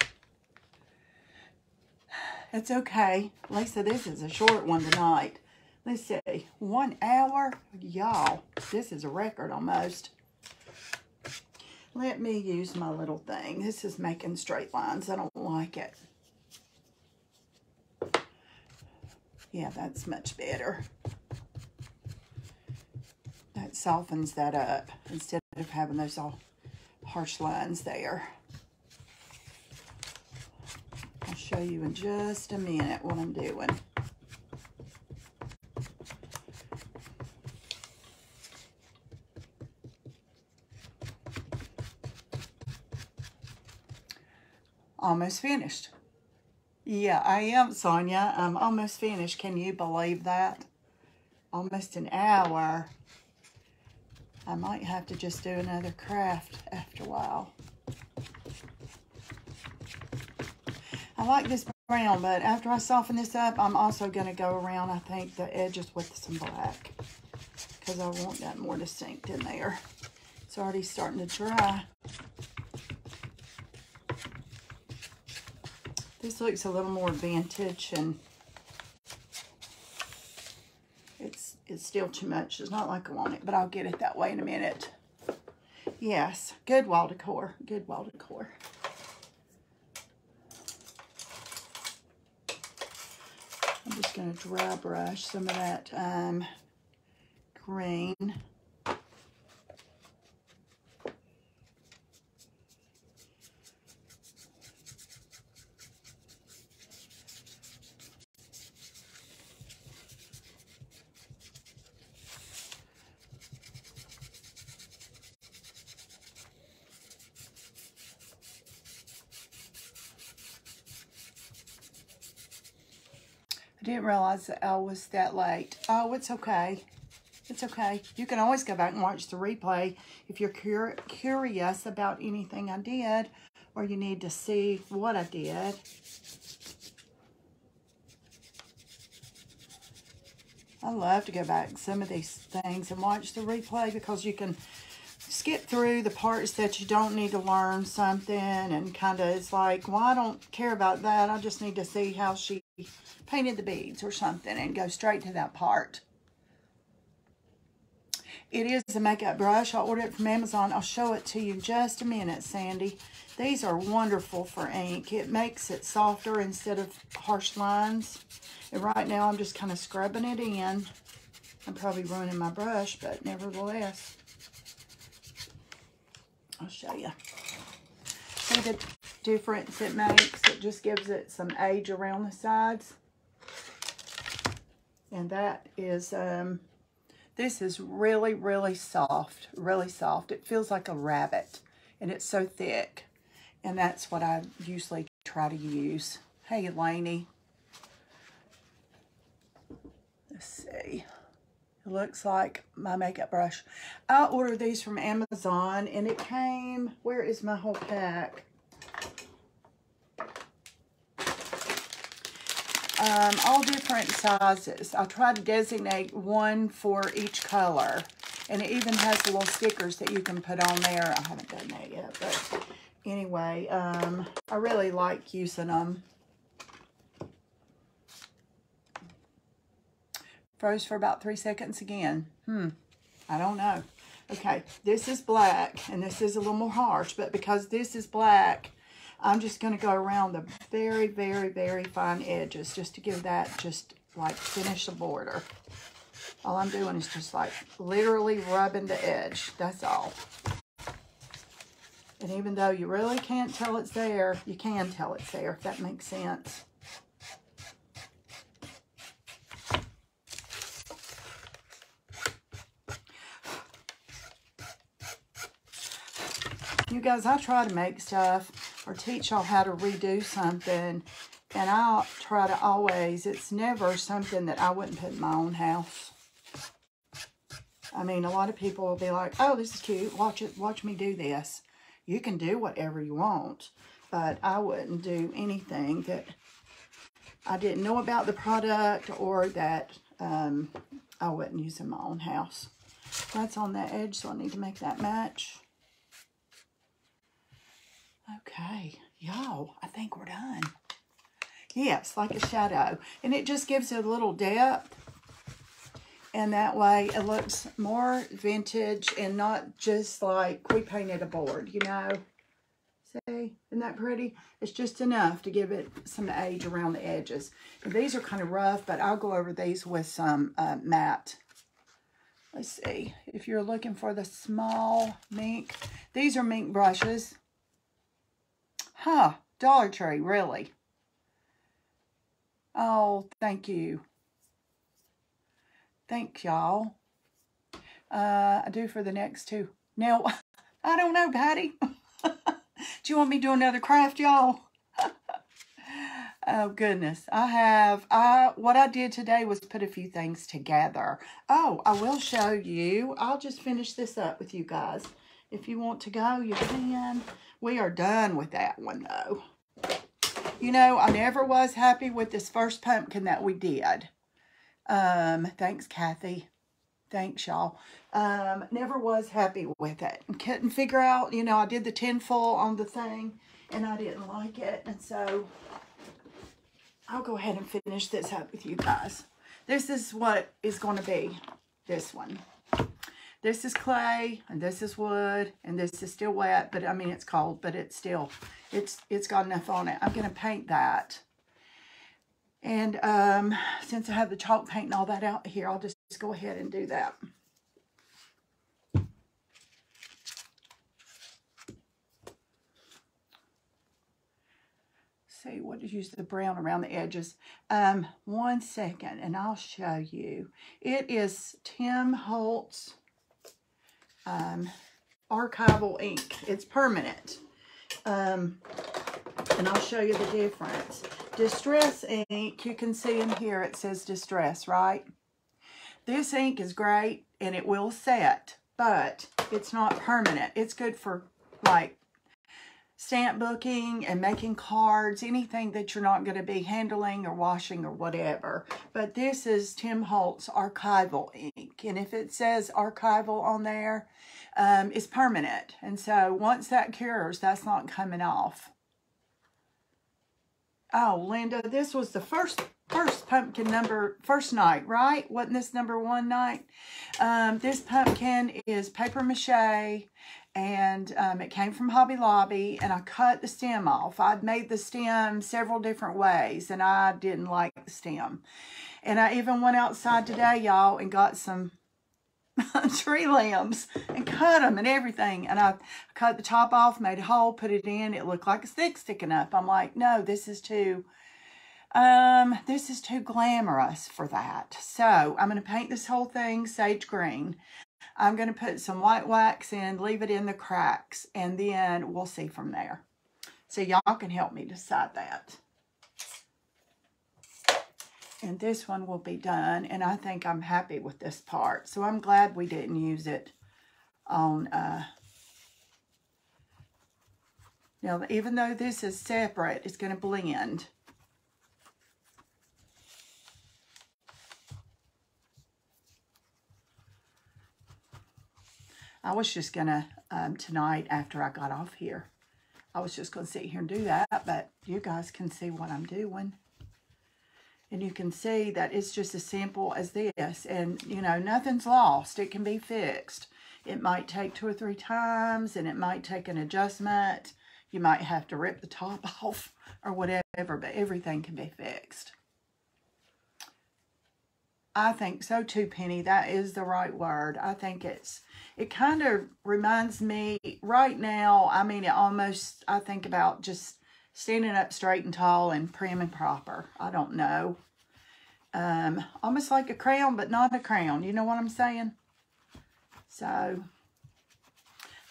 It's okay. Lisa, this is a short one tonight. Let's see, 1 hour? Y'all, this is a record almost. Let me use my little thing. This is making straight lines. I don't like it. Yeah, that's much better. That softens that up instead of having those all harsh lines there. I'll show you in just a minute what I'm doing. Almost finished. Yeah, I am, Sonia. I'm almost finished. Can you believe that? Almost an hour. I might have to just do another craft after a while. I like this brown, but after I soften this up, I'm also going to go around, I think, the edges with some black, because I want that more distinct in there. It's already starting to dry. This looks a little more vintage, and it's still too much. It's not like I want it, but I'll get it that way in a minute. Yes, good wall decor. Good wall decor. I'm just going to dry brush some of that green. I didn't realize that I was that late. Oh, it's okay. It's okay. You can always go back and watch the replay if you're curious about anything I did, or you need to see what I did. I love to go back some of these things and watch the replay, because you can skip through the parts that you don't need to learn something, and kind of, it's like, well, I don't care about that. I just need to see how she painted the beads or something, and go straight to that part. It is a makeup brush. I ordered it from Amazon. I'll show it to you in just a minute, Sandy. These are wonderful for ink. It makes it softer instead of harsh lines. And right now I'm just kind of scrubbing it in. I'm probably ruining my brush, but nevertheless, I'll show you. See the difference it makes? It just gives it some age around the sides. And that is, this is really, really soft, really soft. It feels like a rabbit, and it's so thick. And that's what I usually try to use. Hey, Lainey. Let's see. It looks like my makeup brush. I ordered these from Amazon, and it came, where is my whole pack? All different sizes. I tried to designate one for each color, and it even has the little stickers that you can put on there. I haven't done that yet, but anyway, I really like using them. Froze for about 3 seconds again. I don't know. Okay, this is black, and this is a little more harsh, but because this is black, I'm just going to go around the very, very, very fine edges just to give that, just like finish the border. All I'm doing is just like literally rubbing the edge. That's all. And even though you really can't tell it's there, you can tell it's there, if that makes sense. You guys, I try to make stuff or teach y'all how to redo something, and I'll try to always, it's never something that I wouldn't put in my own house. I mean, a lot of people will be like, oh, this is cute, watch it, watch me do this. You can do whatever you want, but I wouldn't do anything that I didn't know about the product, or that I wouldn't use in my own house. That's on that edge, so I need to make that match. Okay, y'all, I think we're done. Yes, like a shadow. And it just gives it a little depth. And that way it looks more vintage and not just like we painted a board, you know. See, isn't that pretty? It's just enough to give it some age around the edges. And these are kind of rough, but I'll go over these with some matte. Let's see, if you're looking for the small mink, these are mink brushes. Huh, Dollar Tree, really? Oh, thank you. Thank y'all. I do for the next two. Now, I don't know, Patty. Do you want me to do another craft, y'all? Oh, goodness. What I did today was put a few things together. Oh, I will show you. I'll just finish this up with you guys. If you want to go, you can. We are done with that one, though. You know, I never was happy with this first pumpkin that we did. Thanks, Kathy. Thanks, y'all. Never was happy with it. Couldn't figure out, you know, I did the tinfoil on the thing, and I didn't like it. And so I'll go ahead and finish this up with you guys. This is what is going to be this one. This is clay, and this is wood, and this is still wet, but I mean, it's cold, but it's still, it's got enough on it. I'm going to paint that. And since I have the chalk paint and all that out here, I'll just go ahead and do that. See, what did you use the brown around the edges? 1 second, and I'll show you. It is Tim Holtz archival ink. It's permanent. And I'll show you the difference. Distress ink, you can see in here it says Distress, right? This ink is great and it will set, but it's not permanent. It's good for like stamp booking and making cards, anything that you're not going to be handling or washing or whatever. But this is Tim Holtz archival ink, and if it says archival on there, it's permanent. And so once that cures, that's not coming off. Oh, Linda, this was the first pumpkin first night, right? Wasn't this #1 night? This pumpkin is paper mache, and it came from Hobby Lobby, and I cut the stem off. I'd made the stem several different ways, and I didn't like the stem. And I even went outside today, y'all, and got some tree limbs and cut them and everything. And I cut the top off, made a hole, put it in. It looked like a stick sticking up. I'm like, no, this is too glamorous for that. So I'm going to paint this whole thing sage green. I'm going to put some white wax in, leave it in the cracks, and then we'll see from there. So y'all can help me decide that. And this one will be done, and I think I'm happy with this part. So I'm glad we didn't use it on, now even though this is separate, it's going to blend. I was just going to, tonight after I got off here, I was just going to sit here and do that, but you guys can see what I'm doing. And you can see that it's just as simple as this. And, you know, nothing's lost. It can be fixed. It might take 2 or 3 times, and it might take an adjustment. You might have to rip the top off or whatever, but everything can be fixed. I think so too, Penny. That is the right word. I think it kind of reminds me right now, I mean, I think about just standing up straight and tall and prim and proper. I don't know. Almost like a crown, but not a crown. You know what I'm saying? So,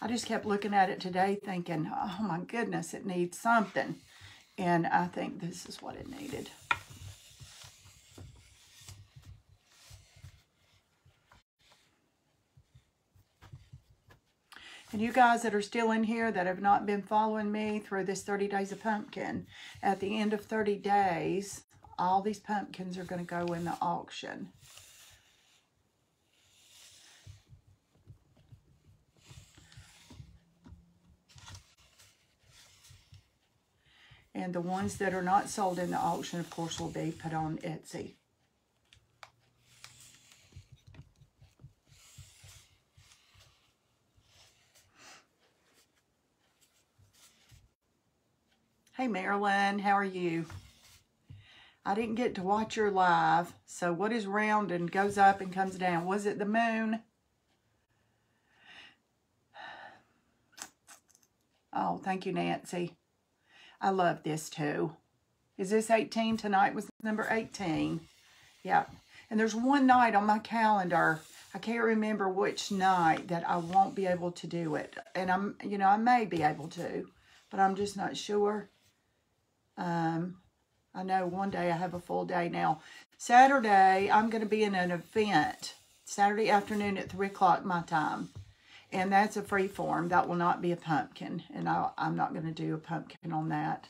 I just kept looking at it today thinking, oh my goodness, it needs something. And I think this is what it needed. And you guys that are still in here that have not been following me through this 30 Days of Pumpkin, at the end of 30 days, all these pumpkins are going to go in the auction. And the ones that are not sold in the auction, of course, will be put on Etsy. Hey, Marilyn, how are you? I didn't get to watch your live. So what is round and goes up and comes down? Was it the moon? Oh, thank you, Nancy. I love this too. Is this 18? Tonight was number 18. Yeah. And there's one night on my calendar, I can't remember which night, that I won't be able to do it. And I may be able to, but I'm just not sure. I know one day I have a full day now. Saturday, I'm going to be in an event Saturday afternoon at 3 o'clock my time. And that's a free form. That will not be a pumpkin. And I'm not going to do a pumpkin on that.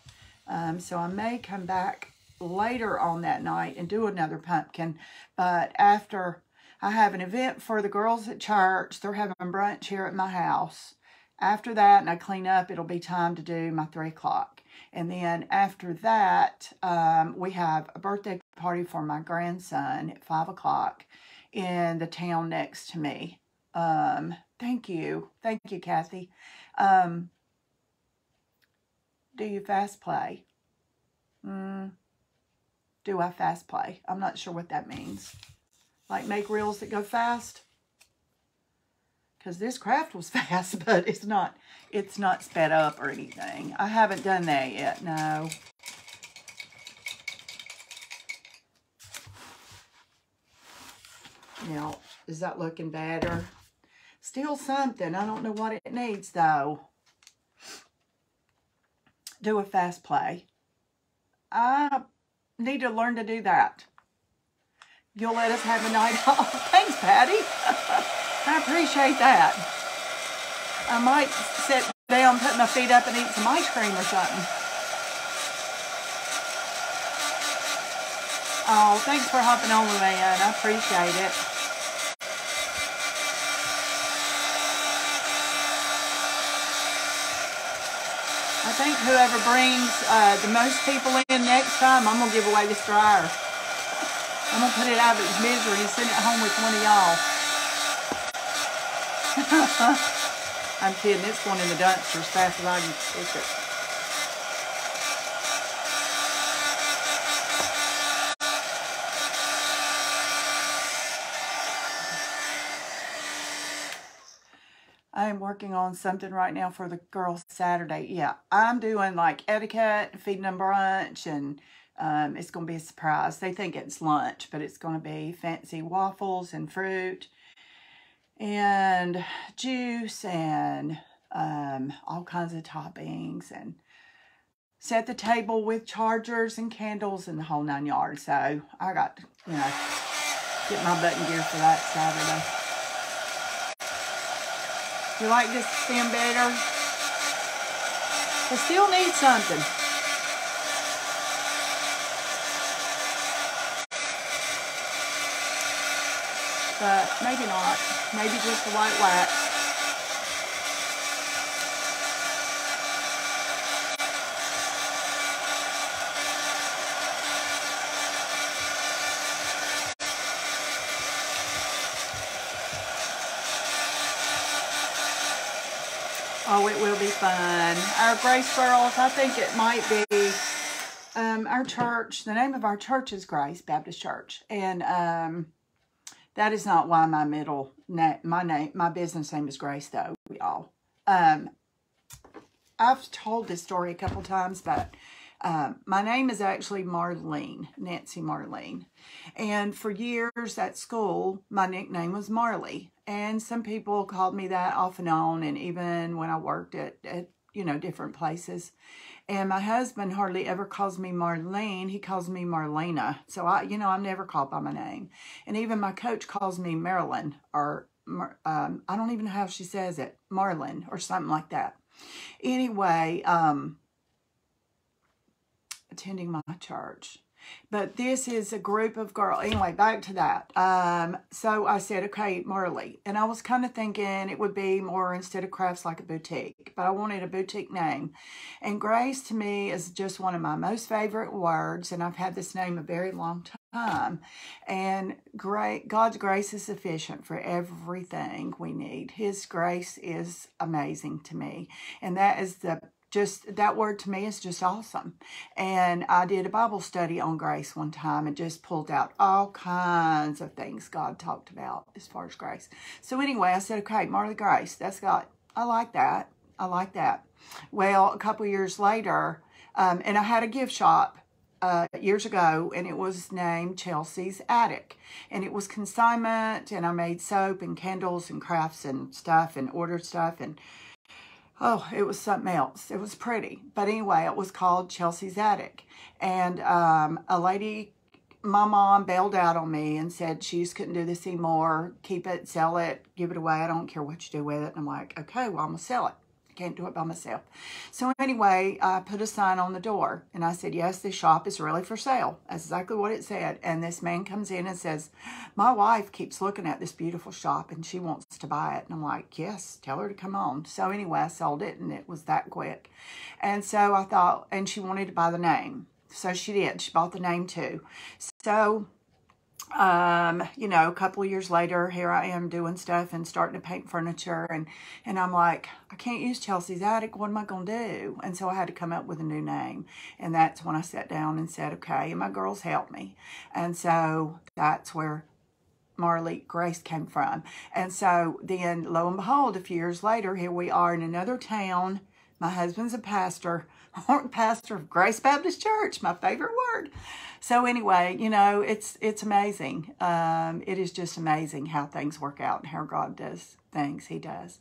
So I may come back later on that night and do another pumpkin. But after I have an event for the girls at church, they're having brunch here at my house. After that, and I clean up, it'll be time to do my 3 o'clock. And then after that, we have a birthday party for my grandson at 5 o'clock in the town next to me. Thank you. Thank you, Kathy. Do you fast play? Do I fast play? I'm not sure what that means. Like make reels that go fast? Because this craft was fast, but it's not sped up or anything. I haven't done that yet, no. Now, is that looking better? Still something. I don't know what it needs, though. Do a fast play. I need to learn to do that. You'll let us have a night off. Thanks, Patty. I appreciate that. I might sit down, put my feet up, and eat some ice cream or something. Oh, thanks for hopping on, Luann. I appreciate it. I think whoever brings the most people in next time, I'm going to give away this dryer. I'm going to put it out of its misery and send it home with one of y'all. I'm kidding. It's going in the dumpster as fast as I can push it. I am working on something right now for the girls Saturday. Yeah, I'm doing like etiquette, feeding them brunch, and it's going to be a surprise. They think it's lunch, but it's going to be fancy waffles and fruit and juice and all kinds of toppings, and set the table with chargers and candles and the whole 9 yards. So I got to, get my button gear for that Saturday. You like this stem better? I still need something. But maybe not. Maybe just the white wax. Oh, it will be fun. Our Grace Girls, I think it might be our church. The name of our church is Grace Baptist Church. And that is not why my my business name is Grace, though, y'all. I've told this story a couple times, but my name is actually Marlene, Nancy Marlene. And for years at school, my nickname was Marley. And some people called me that off and on, and even when I worked at different places. And my husband hardly ever calls me Marlene. He calls me Marlena. So I'm never called by my name. And even my coach calls me Marilyn, or I don't even know how she says it, Marlin or something like that. Anyway, attending my church. But this is a group of girls. Anyway, back to that. So I said, okay, Marley. And I was kind of thinking it would be more, instead of crafts, like a boutique. But I wanted a boutique name. And Grace, to me, is just one of my most favorite words. And I've had this name a very long time. And God's grace is sufficient for everything we need. His grace is amazing to me. And that is the Just that word to me is just awesome. And I did a Bible study on grace one time and just pulled out all kinds of things God talked about as far as grace. So anyway, I said, okay, Marley Grace, that's God. I like that. I like that. Well, a couple years later, and I had a gift shop years ago, and it was named Chelsea's Attic. And it was consignment, and I made soap and candles and crafts and stuff and ordered stuff, and oh, it was something else. It was pretty. But anyway, it was called Chelsea's Attic. And a lady, my mom, bailed out on me and said she just couldn't do this anymore. Keep it, sell it, give it away. I don't care what you do with it. And I'm like, okay, well, I'm going to sell it. Can't do it by myself. So anyway, I put a sign on the door, and I said, yes, this shop is really for sale. That's exactly what it said. And this man comes in and says, my wife keeps looking at this beautiful shop and she wants to buy it. And I'm like, yes, tell her to come on. So anyway, I sold it, and it was that quick. And so I thought, and she wanted to buy the name. So she did. She bought the name too. So you know, a couple of years later, here I am doing stuff and starting to paint furniture, and I'm like, I can't use Chelsea's Attic. What am I going to do? And so I had to come up with a new name. And that's when I sat down and said, okay, and my girls helped me. And so that's where Marley Grace came from. And so then, lo and behold, a few years later, here we are in another town. My husband's a pastor, pastor of Grace Baptist Church, my favorite word. So anyway, you know, it's amazing. It is just amazing how things work out and how God does things. He does.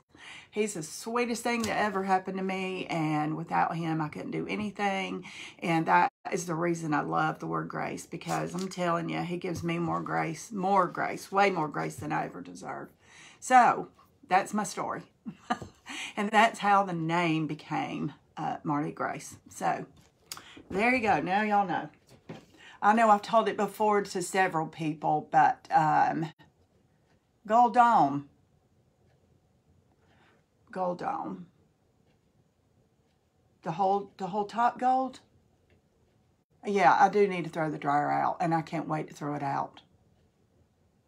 He's the sweetest thing that ever happened to me, and without him, I couldn't do anything. And that is the reason I love the word grace, because I'm telling you, he gives me more grace, way more grace than I ever deserve. So that's my story. And that's how the name became Marley Grace. So there you go. Now y'all know. I know I've told it before to several people, but Gold Dome. Gold Dome. The whole top gold? Yeah, I do need to throw the dryer out, and I can't wait to throw it out.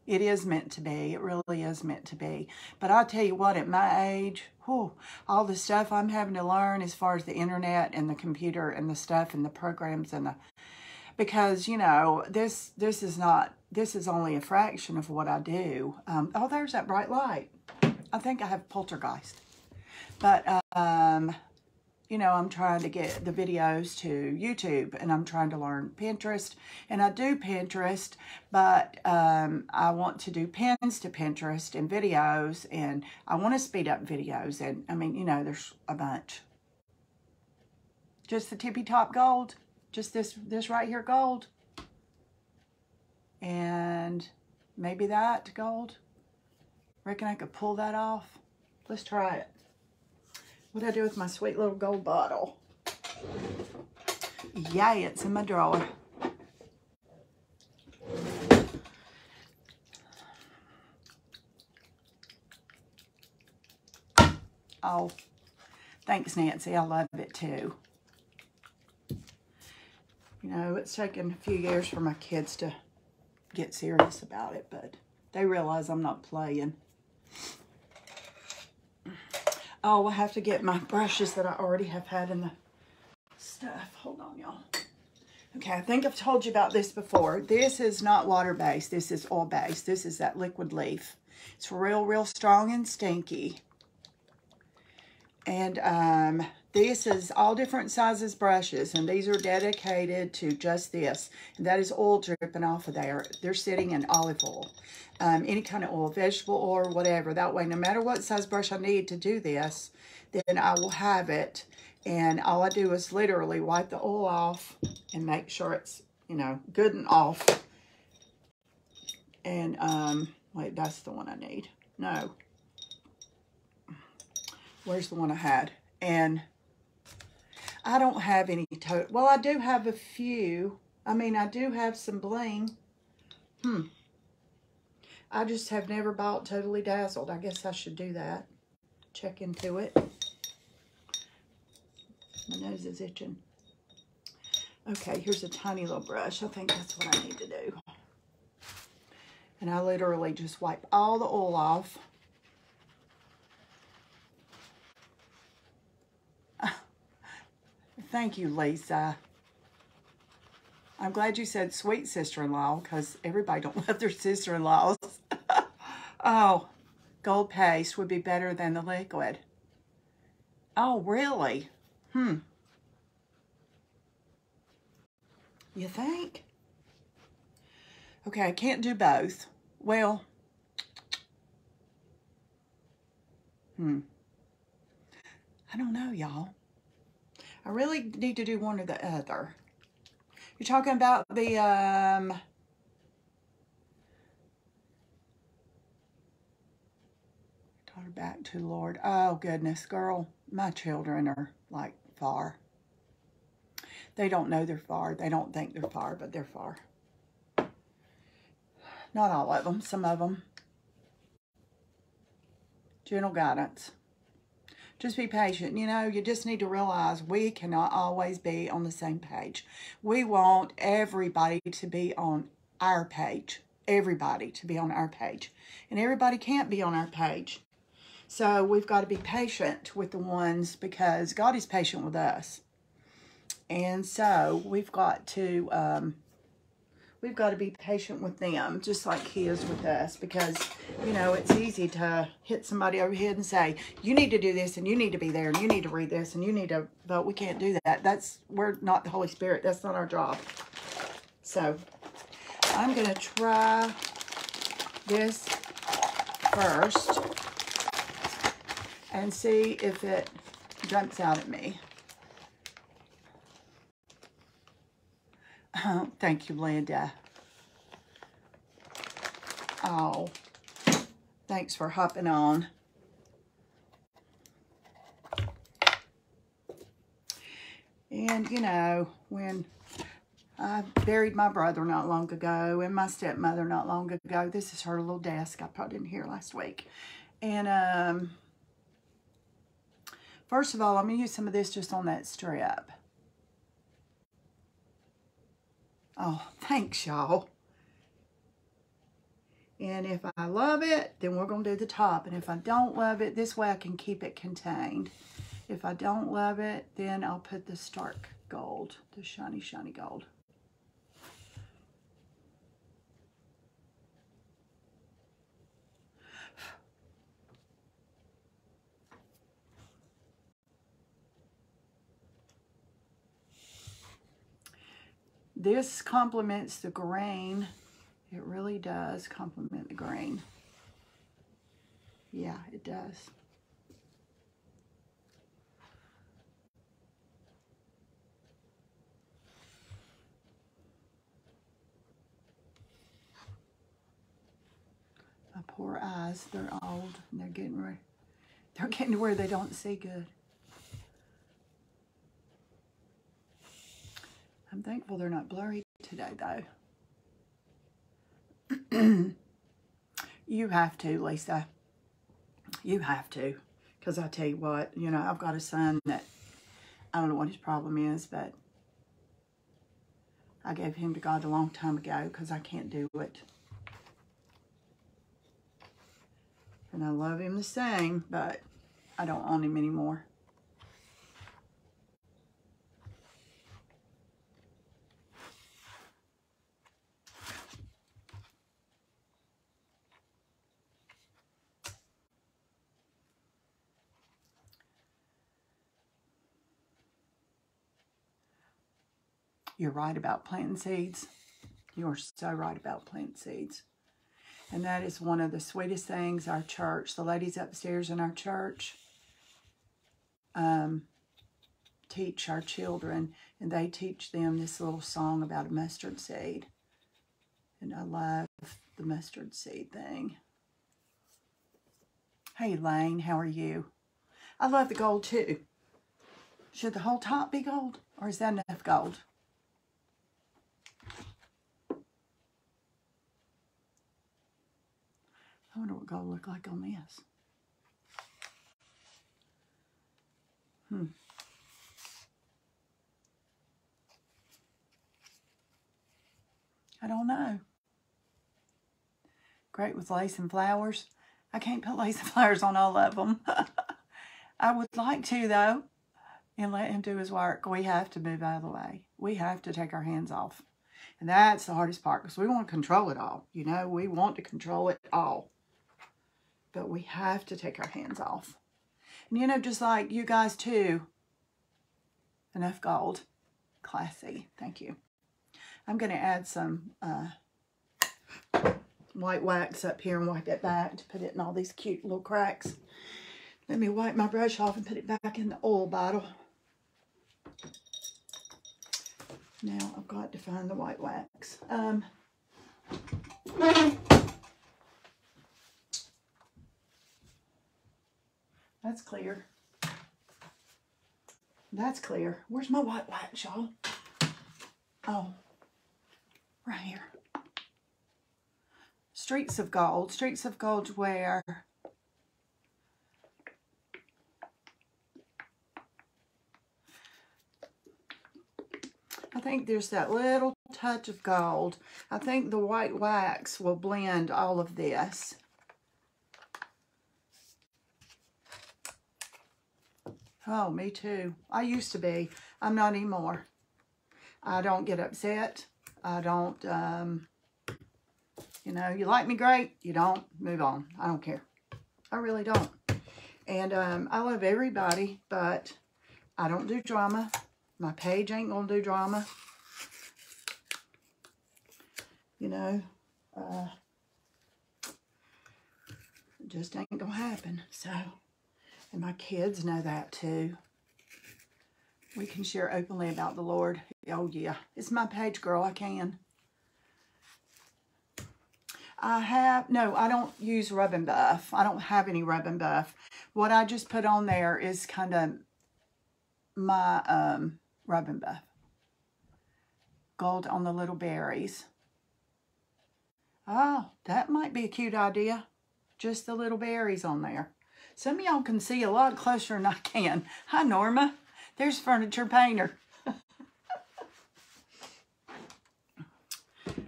It is meant to be. It really is meant to be. But I'll tell you what, at my age, whew, all the stuff I'm having to learn as far as the internet and the computer and the stuff and the programs and the... Because, you know, this is only a fraction of what I do. Oh, there's that bright light. I think I have poltergeist. But, you know, I'm trying to get the videos to YouTube, and I'm trying to learn Pinterest. And I do Pinterest, but I want to do pins to Pinterest and videos, and I want to speed up videos. And, I mean, you know, there's a bunch. Just the tippy top gold. Just this right here gold. And maybe that gold. Reckon I could pull that off. Let's try it. What do I do with my sweet little gold bottle? Yay, it's in my drawer. Oh, thanks, Nancy. I love it too. You know, it's taken a few years for my kids to get serious about it, but they realize I'm not playing. Oh, I have to get my brushes that I already have had in the stuff. Hold on, y'all. Okay, I think I've told you about this before. This is not water-based. This is oil-based. This is that liquid leaf. It's real strong and stinky. And this is all different sizes brushes, and these are dedicated to just this. And that is oil dripping off of there. They're sitting in olive oil, any kind of oil, vegetable oil, or whatever. That way, no matter what size brush I need to do this, then I will have it. And all I do is literally wipe the oil off and make sure it's, you know, good and off. And, wait, that's the one I need. No. Where's the one I had? And I don't have any well, I do have a few. I mean, I do have some bling. I just have never bought Totally Dazzled. I guess I should do that. Check into it. My nose is itching. Okay, here's a tiny little brush. I think that's what I need to do. And I literally just wipe all the oil off. thank you, Lisa. I'm glad you said sweet sister-in-law because everybody don't love their sister-in-laws. Oh, gold paste would be better than the liquid. Oh, really? You think? Okay, I can't do both. Well, I don't know, y'all. I really need to do one or the other. You're talking about the, taught her back to Lord. Oh, goodness, girl. My children are, like, far. They don't know they're far. They don't think they're far, but they're far. Not all of them. Some of them. Gentle guidance. Just be patient. You know, you just need to realize we cannot always be on the same page. We want everybody to be on our page. Everybody to be on our page. And everybody can't be on our page. So we've got to be patient with the ones because God is patient with us. And so we've got to be patient with them just like He is with us because, you know, it's easy to hit somebody over the head and say, you need to do this and you need to be there and you need to read this and you need to, but we can't do that. We're not the Holy Spirit. That's not our job. So I'm going to try this first and see if it jumps out at me. Oh, thank you, Linda. Oh, thanks for hopping on. And, you know, when I buried my brother not long ago and my stepmother not long ago, this is her little desk I put in here last week. And, first of all, I'm going to use some of this just on that strip. Oh, thanks, y'all. And if I love it, then we're going to do the top. And if I don't love it, this way I can keep it contained. If I don't love it, then I'll put the stark gold, the shiny, shiny gold. This complements the grain. It really does complement the grain. Yeah, it does. My poor eyes, they're old and they're getting to where they don't see good. I'm thankful they're not blurry today, though. You have to, Lisa. You have to. Because I tell you what, you know, I've got a son that, I don't know what his problem is, but I gave him to God a long time ago because I can't do it. And I love him the same, but I don't want him anymore. You're right about planting seeds. You're so right about planting seeds. And that is one of the sweetest things our church, the ladies upstairs in our church, teach our children. And they teach them this little song about a mustard seed. And I love the mustard seed thing. Hey, Lane, how are you? I love the gold too. Should the whole top be gold? Or is that enough gold? I wonder what gold look like on this. I don't know. Great with lace and flowers. I can't put lace and flowers on all of them. I would like to, though. and let him do his work. We have to move out of the way. We have to take our hands off. And that's the hardest part, because we want to control it all. You know, we want to control it all. But we have to take our hands off. And you know, just like you guys too. Enough gold. Classy. Thank you. I'm going to add some white wax up here and wipe it back to put it in all these cute little cracks. Let me wipe my brush off and put it back in the oil bottle. Now I've got to find the white wax. That's clear. That's clear. Where's my white wax, y'all? Oh, right here. Streaks of gold. Streaks of gold where? I think there's that little touch of gold. I think the white wax will blend all of this. Oh, me too. I used to be. I'm not anymore. I don't get upset. I don't, you know, you like me, great. You don't, move on. I don't care. I really don't. And I love everybody, but I don't do drama. My page ain't gonna do drama. You know, it just ain't gonna happen. So, and my kids know that too. We can share openly about the Lord. Oh yeah, it's my page, girl. I can. No, I don't use rub and buff. I don't have any rub and buff. What I just put on there is kind of my rub and buff. Gold on the little berries. Oh, that might be a cute idea. Just the little berries on there. Some of y'all can see a lot closer than I can. Hi, Norma. There's Furniture Painter.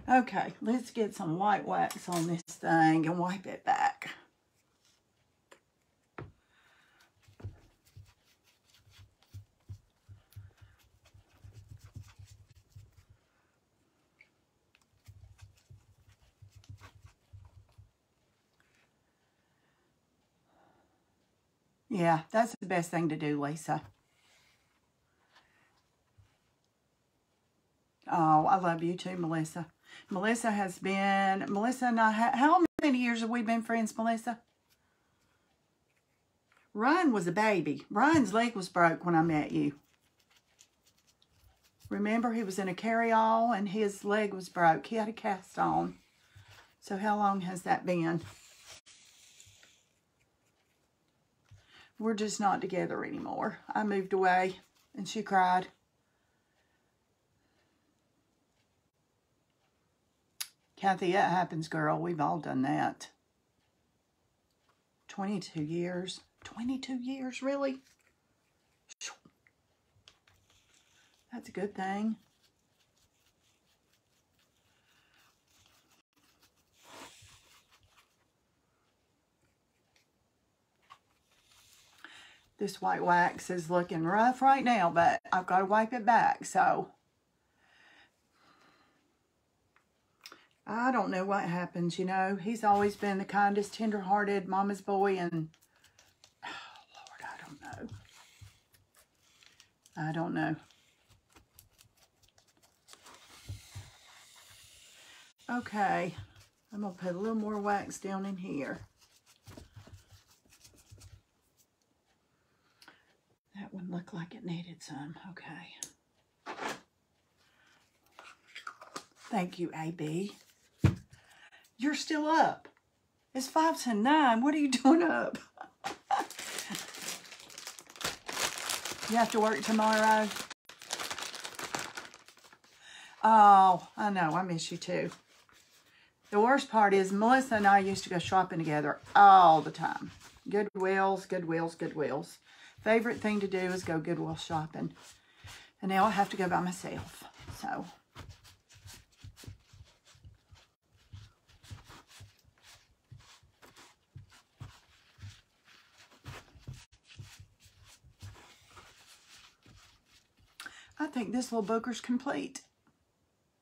Okay, let's get some white wax on this thing and wipe it back. Yeah, that's the best thing to do, Lisa. Oh, I love you too, Melissa. Melissa and I, how many years have we been friends, Melissa? Ryan was a baby. Ryan's leg was broke when I met you. Remember, he was in a carry-all and his leg was broke. He had a cast on. So how long has that been? We're just not together anymore. I moved away and she cried. Kathy, that happens, girl. We've all done that. 22 years. 22 years, really? That's a good thing. This white wax is looking rough right now, but I've got to wipe it back, so I don't know what happens, you know. He's always been the kindest, tender-hearted mama's boy, and oh, Lord, I don't know. I don't know. Okay, I'm going to put a little more wax down in here. That one looked like it needed some. Okay. Thank you, AB. You're still up. It's 5 to 9. What are you doing up? You have to work tomorrow? Oh, I know. I miss you too. The worst part is Melissa and I used to go shopping together all the time. Goodwills, Goodwills, Goodwills. Favorite thing to do is go Goodwill shopping. And now I have to go by myself. So think this little booger's complete.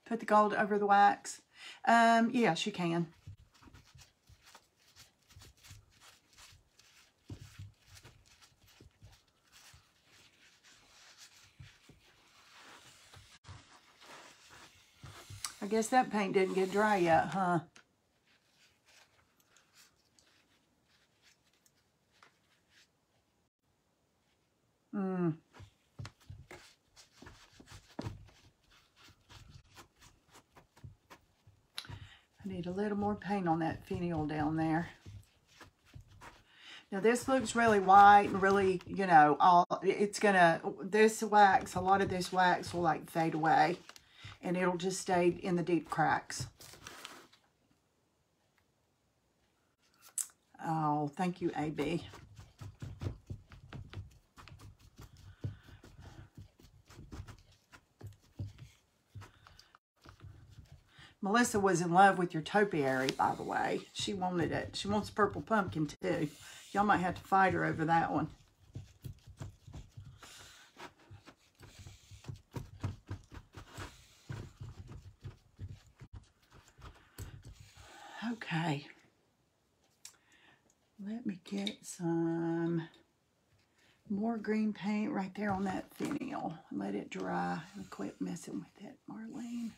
Put the gold over the wax. Yes, you can. I guess that paint didn't get dry yet, huh? I need a little more paint on that finial down there. Now this looks really white and really, you know, this wax, a lot of this wax will like fade away and it'll just stay in the deep cracks. Oh, thank you, AB. Melissa was in love with your topiary, by the way. She wanted it. She wants purple pumpkin, too. Y'all might have to fight her over that one. Okay. Let me get some more green paint right there on that finial. Let it dry and quit messing with it, Marlene.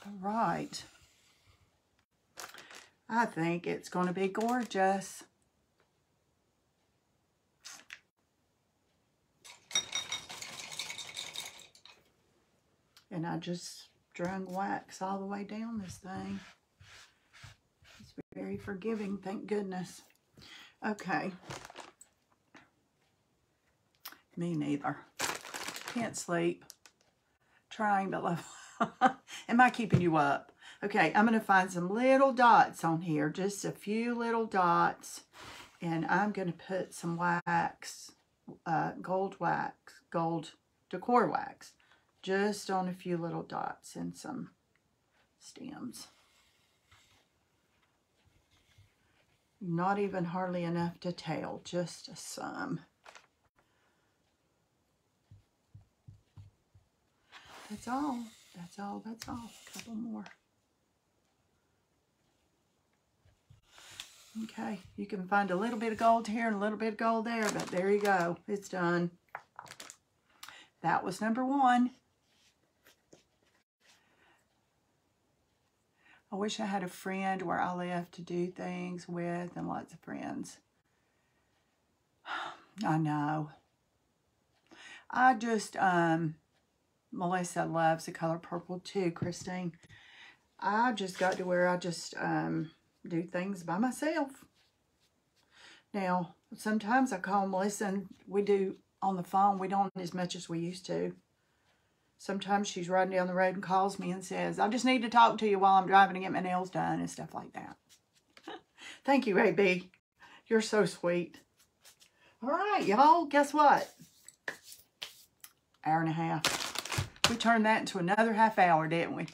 All right. I think it's going to be gorgeous. And I just drung wax all the way down this thing. It's very forgiving, thank goodness. Okay. Me neither. Can't sleep. Trying to love. Am I keeping you up? Okay, I'm going to find some little dots on here. Just a few little dots. And I'm going to put some wax, gold Decor wax. Just on a few little dots and some stems. Not even hardly enough to tell, just some. That's all. That's all. That's all. A couple more. Okay, you can find a little bit of gold here and a little bit of gold there, but there you go. It's done. That was number 1. I wish I had a friend where I live to do things with and lots of friends. I know. I just, Melissa loves the color purple too, Christine. I just got to where I just do things by myself. Now, sometimes I call Melissa and we do on the phone. We don't as much as we used to. Sometimes she's riding down the road and calls me and says, I just need to talk to you while I'm driving to get my nails done and stuff like that. Thank you, AB. You're so sweet. All right, y'all, guess what? Hour and a half. We turned that into another half hour, didn't we?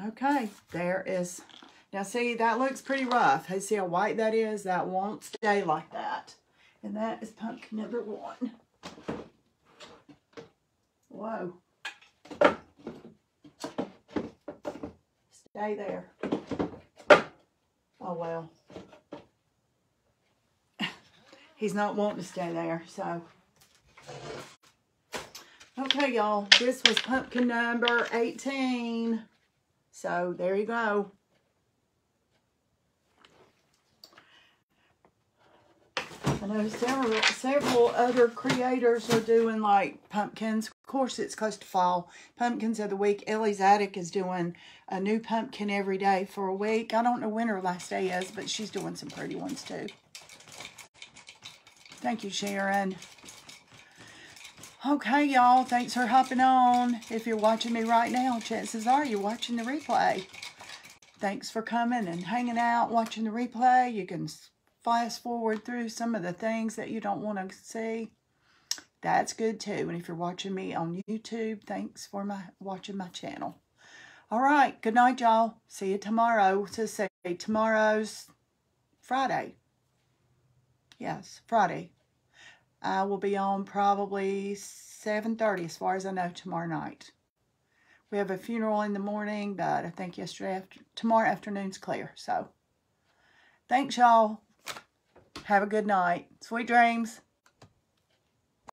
Okay, there is. Now, see, that looks pretty rough. Hey, see how white that is? That won't stay like that. And that is pumpkin number 1. Whoa. Stay there. Oh, well. He's not wanting to stay there, so. Okay, y'all. This was pumpkin number 18. So, there you go. I know several other creators are doing like pumpkins. Of course, it's close to fall. Pumpkins of the week. Ellie's Attic is doing a new pumpkin every day for a week. I don't know when her last day is, but she's doing some pretty ones too. Thank you, Sharon. Okay, y'all. Thanks for hopping on. If you're watching me right now, chances are you're watching the replay. Thanks for coming and hanging out, watching the replay. You can fast forward through some of the things that you don't want to see. That's good too. And if you're watching me on YouTube, thanks for watching my channel. All right. Good night, y'all. See you tomorrow. So say tomorrow's Friday. Yes, Friday. I will be on probably 7:30 as far as I know tomorrow night. We have a funeral in the morning, but I think tomorrow afternoon's clear. So, thanks y'all. Have a good night. Sweet dreams.